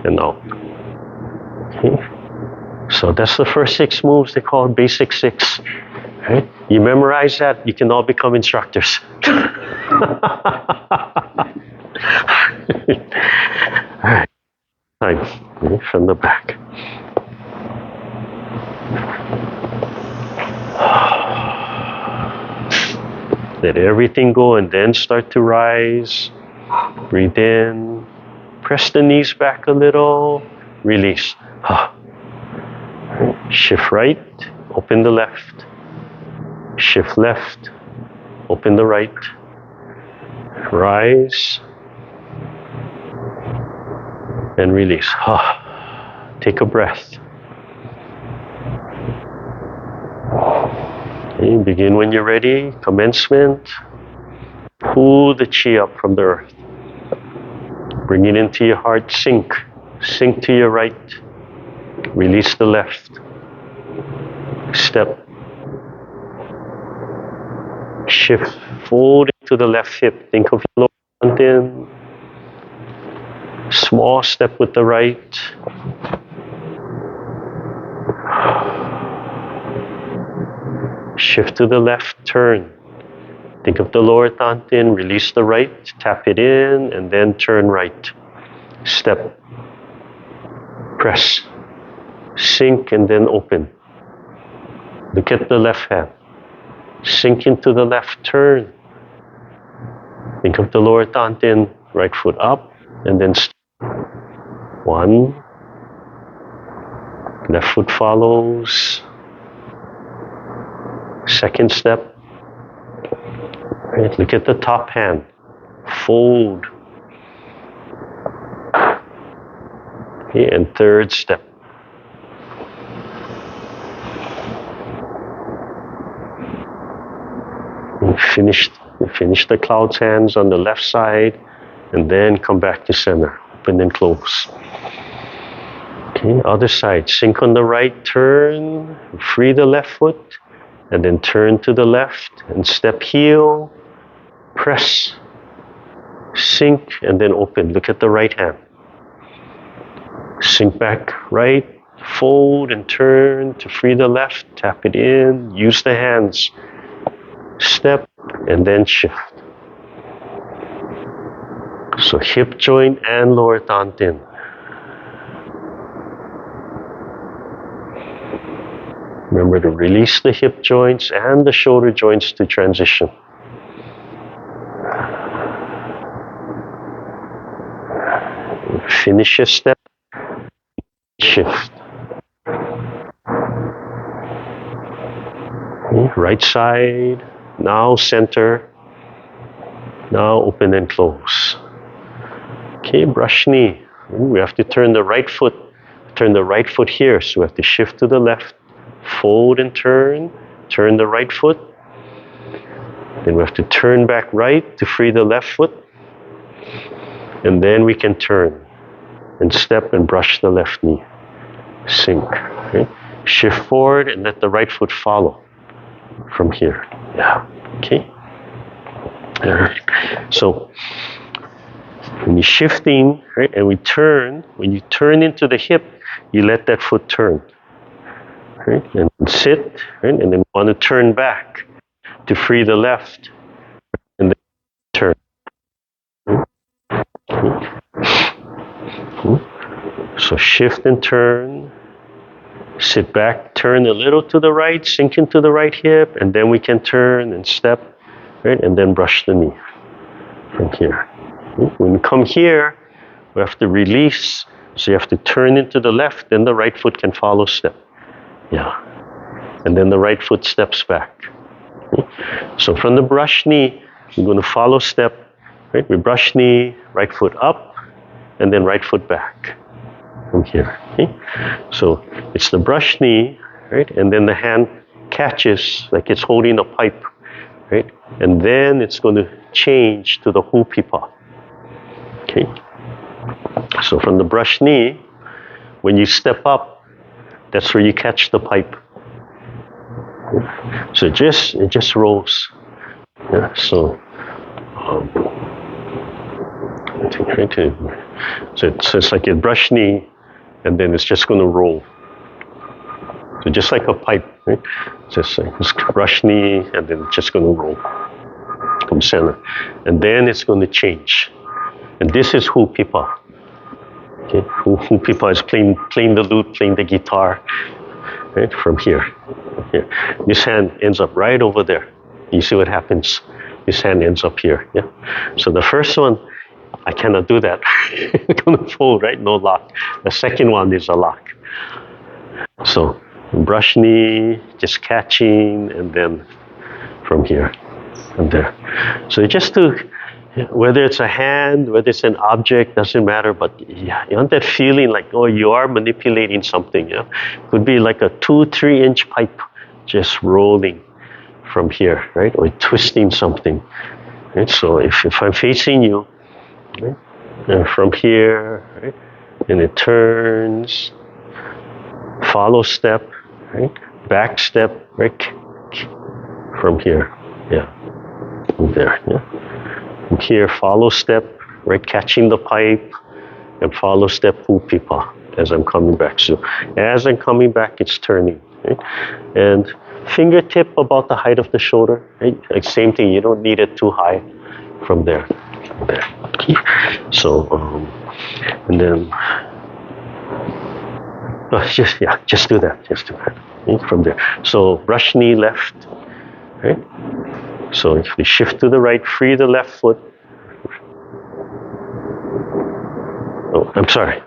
And out. Okay. So that's the first 6 moves. They call it basic 6. Right? You memorize that, you can all become instructors. Alright. Time. From the back. Let everything go and then start to rise. Breathe in. Press the knees back a little. Release. Shift right. Open the left. Shift left. Open the right. Rise. And release. Take a breath. Okay, begin when you're ready. Commencement. Pull the chi up from the earth. Bring it into your heart. Sink. Sink to your right. Release the left. Step. Shift. Fold into the left hip. Think of your lower tantin. Small step with the right. Shift to the left, turn. Think of the lower tantin, release the right, tap it in, and then turn right. Step. Press. Sink and then open. Look at the left hand. Sink into the left, turn. Think of the lower tantin, right foot up, and then step. 1. Left foot follows. Second step. Right, look at the top hand. Fold. Okay, and third step. And finish the cloud's hands on the left side, and then come back to center. Open and close. Okay, other side. Sink on the right, turn, free the left foot, and then turn to the left and step heel, press, sink, and then open. Look at the right hand. Sink back right, fold and turn to free the left, tap it in, use the hands, step, and then shift. So hip joint and lower tantin. Remember to release the hip joints and the shoulder joints to transition. Finish your step. Shift. Okay, right side. Now center. Now open and close. Okay, brush knee. We have to turn the right foot. Turn the right foot here. So we have to shift to the left. Fold and turn. Turn the right foot. Then we have to turn back right to free the left foot. And then we can turn and step and brush the left knee. Sink. Okay? Shift forward and let the right foot follow from here. Yeah. Okay. All right. So when you're shifting, right, and we turn, when you turn into the hip, you let that foot turn. Right? And sit, right? And then want to turn back to free the left, and then turn. So So shift and turn. Sit back, turn a little to the right, sink into the right hip, and then we can turn and step, right? And then brush the knee from here. When we come here, we have to release. So you have to turn into the left, then the right foot can follow step. Yeah. And then the right foot steps back. So from the brush knee, we're going to follow step, right? We brush knee, right foot up, and then right foot back from here. Okay? So it's the brush knee, right? And then the hand catches like it's holding a pipe, right? And then it's going to change to the hupipa. Okay? So from the brush knee, when you step up, that's where you catch the pipe. So it just rolls. Yeah, so it's like a brush knee, and then it's just going to roll. So just like a pipe, right? Just like it's brush knee, and then it's just going to roll from center, and then it's going to change. And this is hupipa. Okay, hupipa is playing the lute, playing the guitar, right? From here. Here. This hand ends up right over there. You see what happens? This hand ends up here. Yeah. So the first one, I cannot do that. It's gonna fold, right? No lock. The second one is a lock. So brush knee, just catching, and then from here, and there. So just to, whether it's a hand, whether it's an object, doesn't matter, but yeah, you want that feeling like, oh, you are manipulating something. Yeah? Could be like a 2-3 inch pipe just rolling from here, right? Or twisting something. Right? So if I'm facing you, right? And from here, right? And it turns, follow step, right? Back step, right? From here, yeah. From there, yeah. From here, follow step, right? Catching the pipe, and follow step hupipa as I'm coming back. So as I'm coming back, it's turning, right? And fingertip about the height of the shoulder, right? Like same thing, you don't need it too high from there. There. Okay. So, and then just do that. Just do that. Okay? From there. So brush knee left, right? So if we shift to the right, free the left foot. Oh, I'm sorry.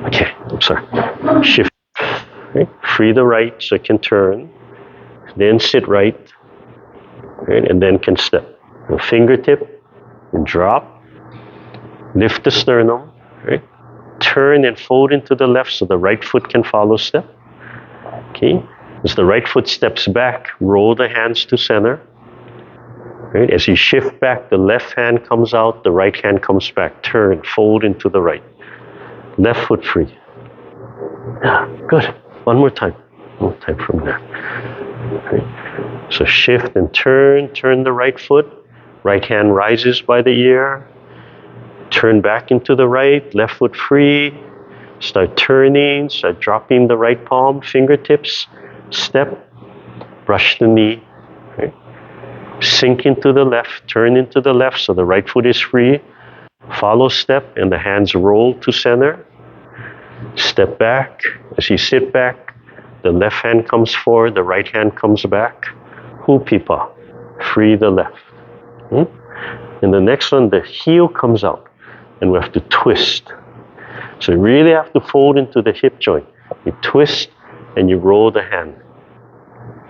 Okay, I'm sorry. Shift, right? Free the right so it can turn. Then sit right, right? And then can step. The fingertip, and drop, lift the sternum, right? Turn and fold into the left so the right foot can follow step. Okay, as the right foot steps back, roll the hands to center. Right, as you shift back, the left hand comes out, the right hand comes back. Turn, fold into the right. Left foot free. Yeah, good. One more time from there. Right. So shift and turn the right foot. Right hand rises by the ear. Turn back into the right, left foot free. Start turning, start dropping the right palm, fingertips. Step, brush the knee. Right? Sink into the left, turn into the left so the right foot is free. Follow step and the hands roll to center. Step back. As you sit back, the left hand comes forward, the right hand comes back. Hupipa, free the left. And the next one, the heel comes out and we have to twist. So you really have to fold into the hip joint. You twist and you roll the hand.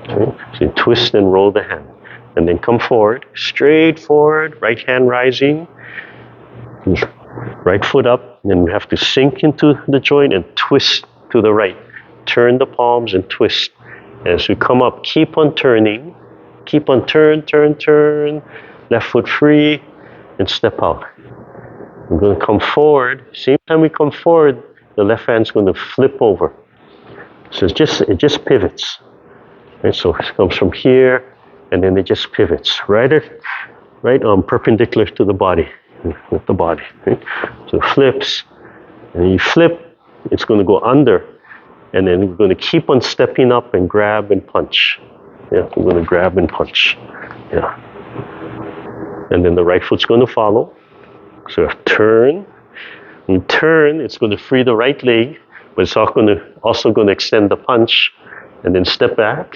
Okay? So you twist and roll the hand. And then come forward, straight forward, right hand rising, right foot up. And then we have to sink into the joint and twist to the right. Turn the palms and twist. As we come up, keep on turning. Keep on turn. Left foot free, and step out. We're going to come forward. Same time we come forward, the left hand's going to flip over. So it just pivots. Right? So it comes from here, and then it just pivots right perpendicular to the body, with the body. Right? So it flips, and you flip, it's going to go under, and then we're going to keep on stepping up and grab and punch. Yeah, we're going to grab and punch. Yeah. And then the right foot's going to follow. So turn, And turn, it's going to free the right leg, but it's also going to extend the punch. And then step back,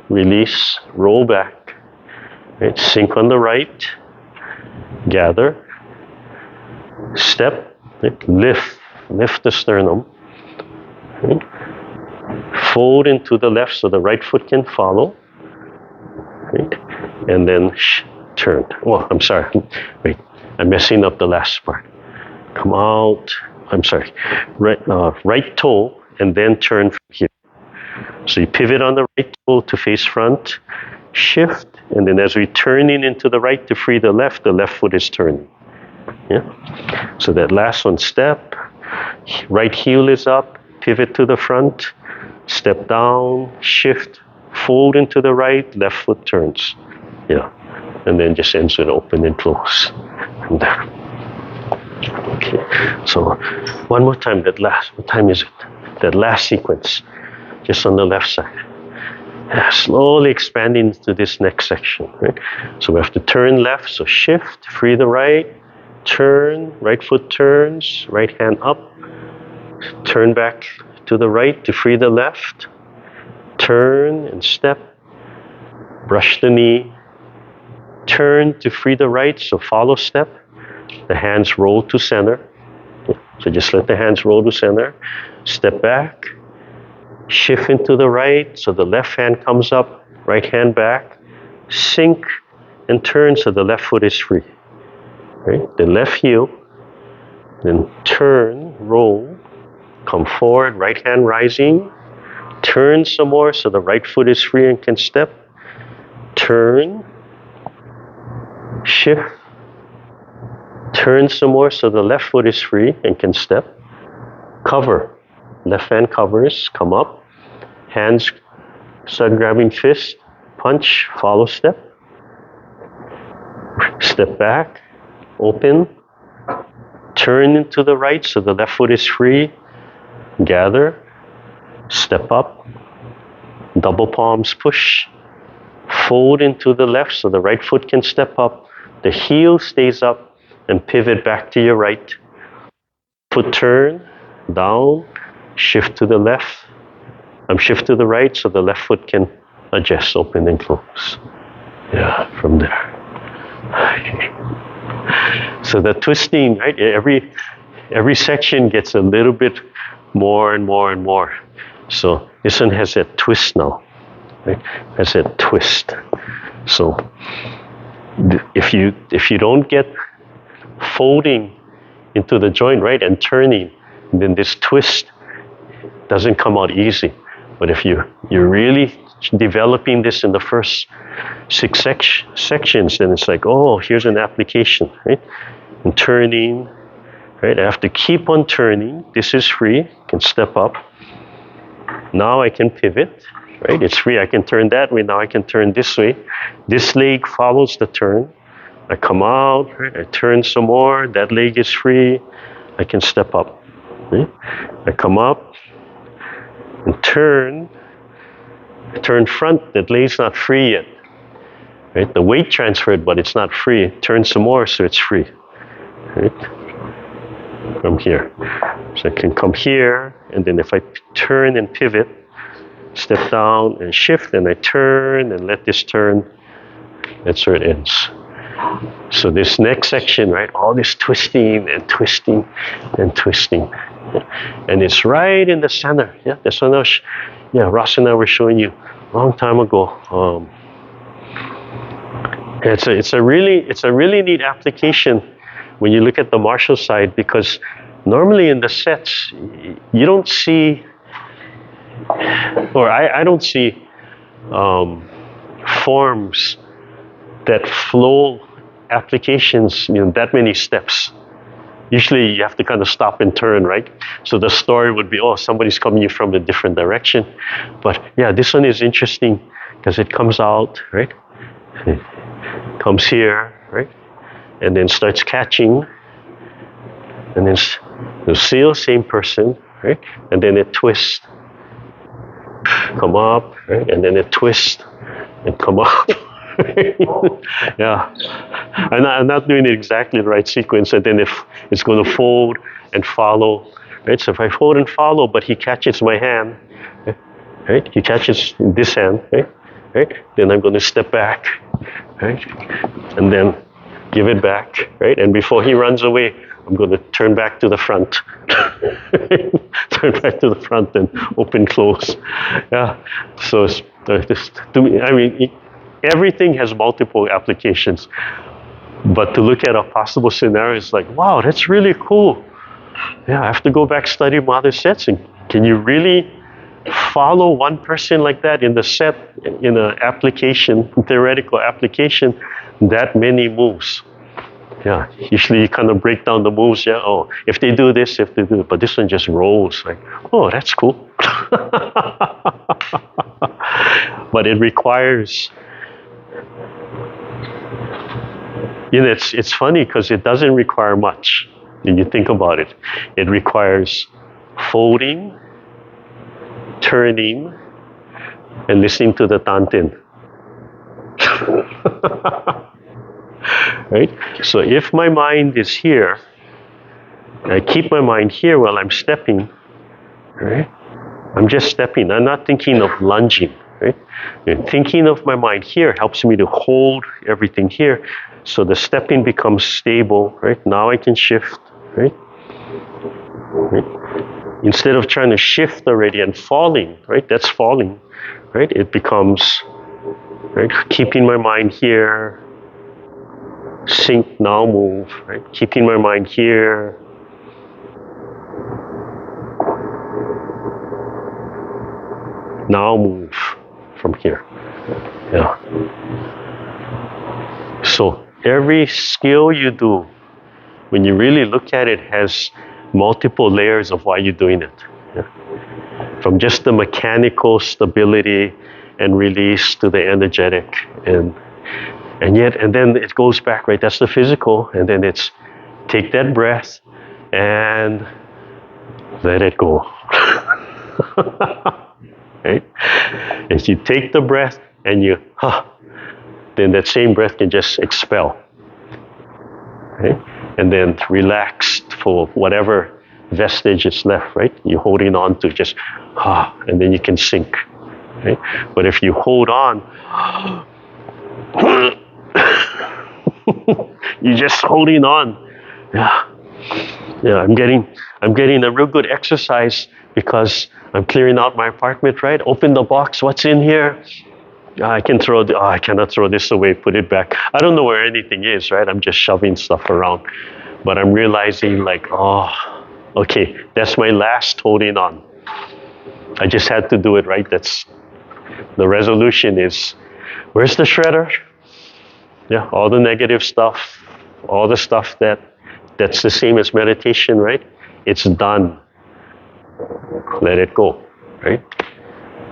release, roll back. Right? Sink on the right, gather, step, right? Lift the sternum. Right? Fold into the left so the right foot can follow. Right? And then turn. Oh, I'm sorry. Wait, I'm messing up the last part. Come out. I'm sorry. Right toe and then turn from here. So you pivot on the right toe to face front, shift, and then as we turn into the right to free the left foot is turning. Yeah. So that last one, step, right heel is up, pivot to the front, step down, shift, fold into the right, left foot turns. Yeah. And then just ends with open and close. From there. Okay. So one more time, what time is it? That last sequence, just on the left side. Yeah, slowly expanding to this next section, right? So we have to turn left, so shift, free the right, turn, right foot turns, right hand up, turn back to the right to free the left, turn and step, brush the knee, turn to free the right, so follow step, the hands roll to center, so just let the hands roll to center, step back, shift into the right, so the left hand comes up, right hand back, sink and turn so the left foot is free. Right? The left heel, then turn, roll, come forward, right hand rising, turn some more so the right foot is free and can step, turn, shift, turn some more so the left foot is free and can step, cover. Left hand covers, come up, hands start grabbing fist, punch, follow step, step back, open, turn into the right so the left foot is free, gather, step up, double palms push, fold into the left so the right foot can step up, the heel stays up and pivot back to your right, foot turn, down, shift to the left, shift to the right so the left foot can adjust, open and close. Yeah, from there. So the twisting, right? Every section gets a little bit more and more and more. So this one has that twist now, right? Has that twist. So if you don't get folding into the joint, right, and turning, then this twist doesn't come out easy. But if you're really developing this in the first 6 sections, then it's like, oh, here's an application, right? And turning, right? I have to keep on turning. This is free. I can step up. Now I can pivot, right? It's free. I can turn that way. Now I can turn this way. This leg follows the turn. I come out, right? I turn some more. That leg is free. I can step up. Right? I come up and turn front. That leg's not free yet. Right? The weight transferred, but it's not free. Turn some more so it's free. Right? From here. So I can come here, and then if I turn and pivot, step down and shift, and I turn and let this turn, that's where it ends. So this next section, right, all this twisting and twisting and twisting. And it's right in the center. Yeah, that's what Ross and I were showing you a long time ago. It's a really neat application when you look at the martial side, because normally in the sets you don't see, or I don't see forms that flow applications, that many steps. Usually you have to kind of stop and turn, right? So the story would be, oh, somebody's coming from a different direction. But yeah, this one is interesting because it comes out, right? It comes here, right? And then starts catching. And then the seal, same person, right? And then it twists. Come up, right? And then it twists and come up. Yeah. I'm not doing it exactly the right sequence, and then if it's going to fold and follow, right? So if I fold and follow, but he catches my hand, right? He catches this hand, right? Right? Then I'm going to step back, right? And then give it back, right? And before he runs away, I'm going to turn back to the front. Turn back to the front and open, close. Yeah. So it's, to me, I mean, everything has multiple applications. But to look at a possible scenario is like, wow, that's really cool. Yeah, I have to go back study mother sets. And can you really follow one person like that in the set, in an application, theoretical application, that many moves? Yeah, usually you kind of break down the moves. Yeah, oh, if they do this, if they do, but this one just rolls. Like, oh, that's cool. But it requires, you know, it's funny because it doesn't require much when you think about it. It requires folding, turning, and listening to the tantin. Right? So if my mind is here, I keep my mind here while I'm stepping, right? I'm just stepping. I'm not thinking of lunging, right? And thinking of my mind here helps me to hold everything here. So the stepping becomes stable, right? Now I can shift, right? Right? Instead of trying to shift already and falling, right? That's falling, right? It becomes, right? Keeping my mind here, sink, now move, right? Keeping my mind here. Now move from here. Yeah. So every skill you do, when you really look at it, has multiple layers of why you're doing it. Yeah. From just the mechanical stability and release to the energetic, and then it goes back, right? That's the physical, and then it's take that breath and let it go. Right? If you take the breath and you then that same breath can just expel. Right? And then relax for whatever vestige is left, right? You're holding on to just and then you can sink. Right? But if you hold on, you're just holding on. Yeah, I'm getting a real good exercise because I'm clearing out my apartment, right? Open the box, what's in here? I cannot throw this away, put it back. I don't know where anything is, right? I'm just shoving stuff around. But I'm realizing like, okay, that's my last holding on. I just had to do it, right? That's the resolution is, where's the shredder? Yeah, all the negative stuff, all the stuff that's the same as meditation, right? It's done. Let it go, right?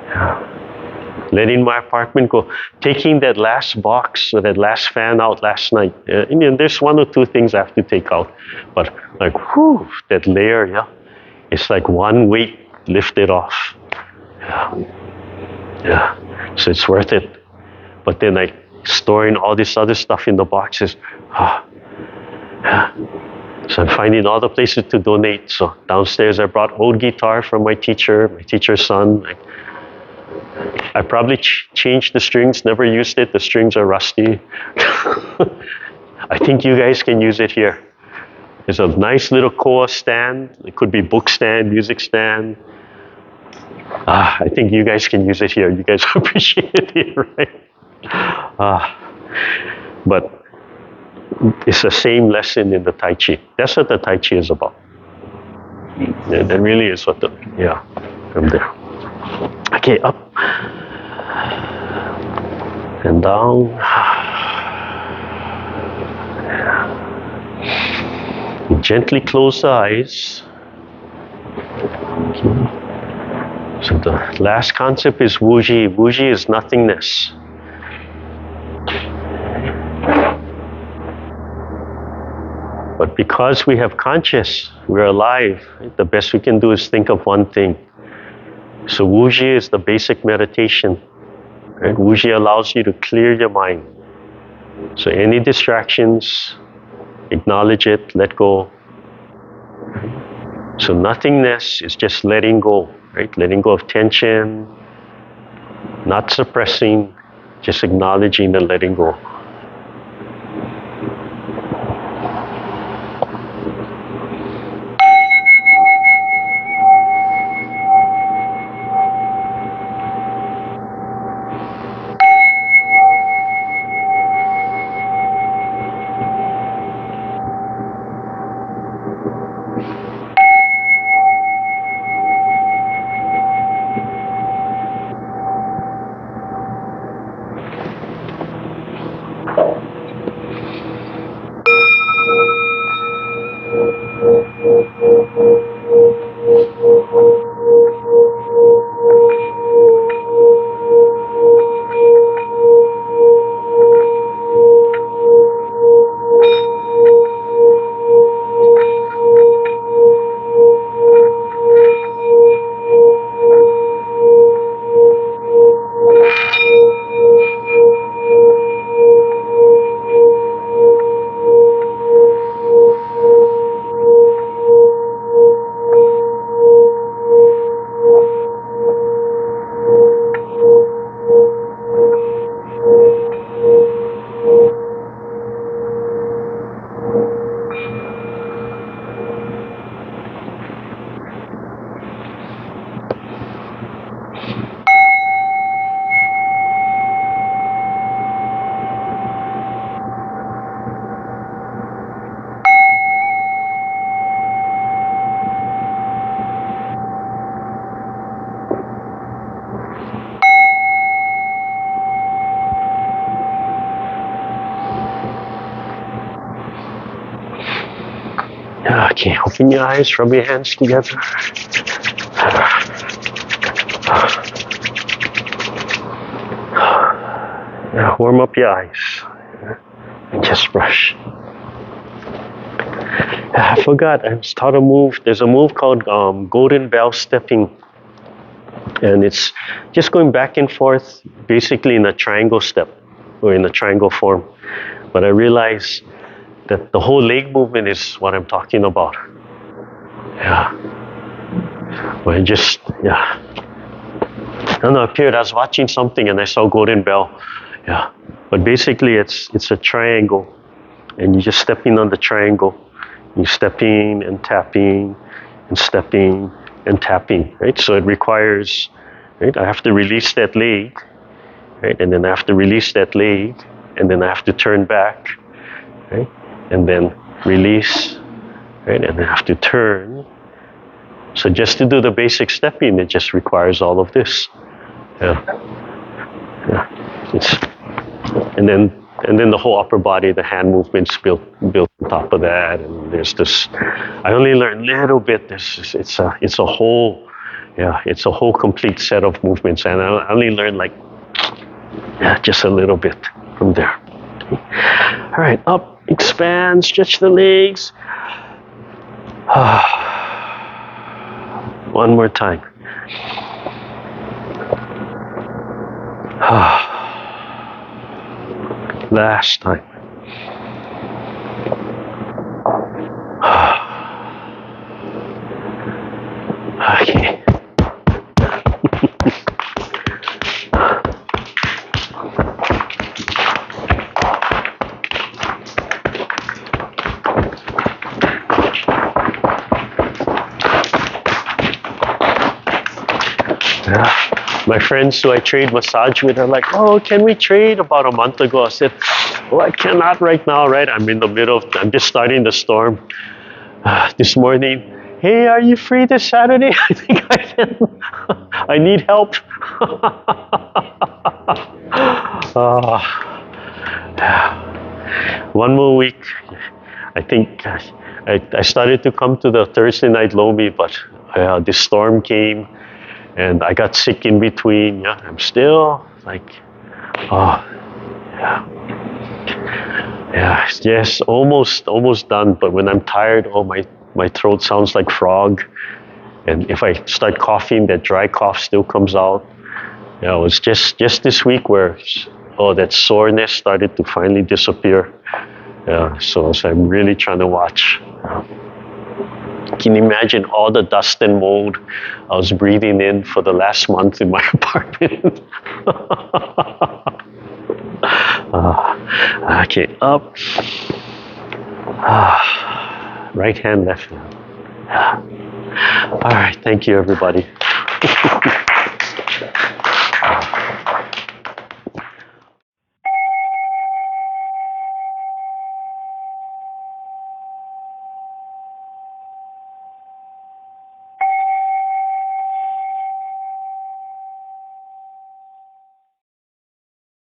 Yeah. Letting my apartment go. Taking that last box or that last fan out last night. I mean, there's one or two things I have to take out, but like, whew, that layer, yeah, it's like one weight lifted off. Yeah. So it's worth it. But then like storing all this other stuff in the boxes. So I'm finding all the places to donate. So downstairs I brought old guitar from my teacher's son. I probably changed the strings, never used it. The strings are rusty. I think you guys can use it here. There's a nice little core stand. It could be book stand, music stand. I think you guys can use it here. You guys appreciate it here, right? But it's the same lesson in the Tai Chi. That's what the Tai Chi is about. Yeah, that really is what from there. Okay, up and down. Gently close the eyes. Okay. So the last concept is Wuji. Wuji is nothingness. But because we have conscious, we're alive, right? The best we can do is think of one thing. So Wuji is the basic meditation. Right? Wuji allows you to clear your mind. So any distractions, acknowledge it, let go. So nothingness is just letting go, right? Letting go of tension, not suppressing, just acknowledging and letting go. Okay, open your eyes, rub your hands together. Now warm up your eyes and just brush. I forgot, I was taught a move. There's a move called golden bell stepping. And it's just going back and forth, basically in a triangle step or in a triangle form. But I realized that the whole leg movement is what I'm talking about. Yeah. Well, I don't know, appeared, I was watching something and I saw golden bell. Yeah. But basically it's a triangle and you're just stepping on the triangle. You're stepping and tapping and stepping and tapping, right? So it requires, right? I have to release that leg, right? And then I have to release that leg and then I have to turn back, right? And then release, right? And then I have to turn. So just to do the basic stepping, it just requires all of this. Yeah. And then the whole upper body, the hand movements built on top of that. And there's this. I only learned a little bit. It's a whole complete set of movements, and I only learned just a little bit from there. All right, up, expand, stretch the legs. One more time. Last time. Okay. My friends who I trade massage with are like, oh, can we trade? About a month ago, I said, oh, I cannot right now, right? I'm just starting the storm. This morning, hey, are you free this Saturday? I think I can. I need help. One more week. I think I started to come to the Thursday night Lomi, but this storm came. And I got sick in between. Yeah, I'm still yes, almost done. But when I'm tired, my throat sounds like frog. And if I start coughing, that dry cough still comes out. Yeah, it was just this week where that soreness started to finally disappear. Yeah, so I'm really trying to watch. Can you imagine all the dust and mold I was breathing in for the last month in my apartment? Okay, up. Right hand, left hand. All right, thank you, everybody.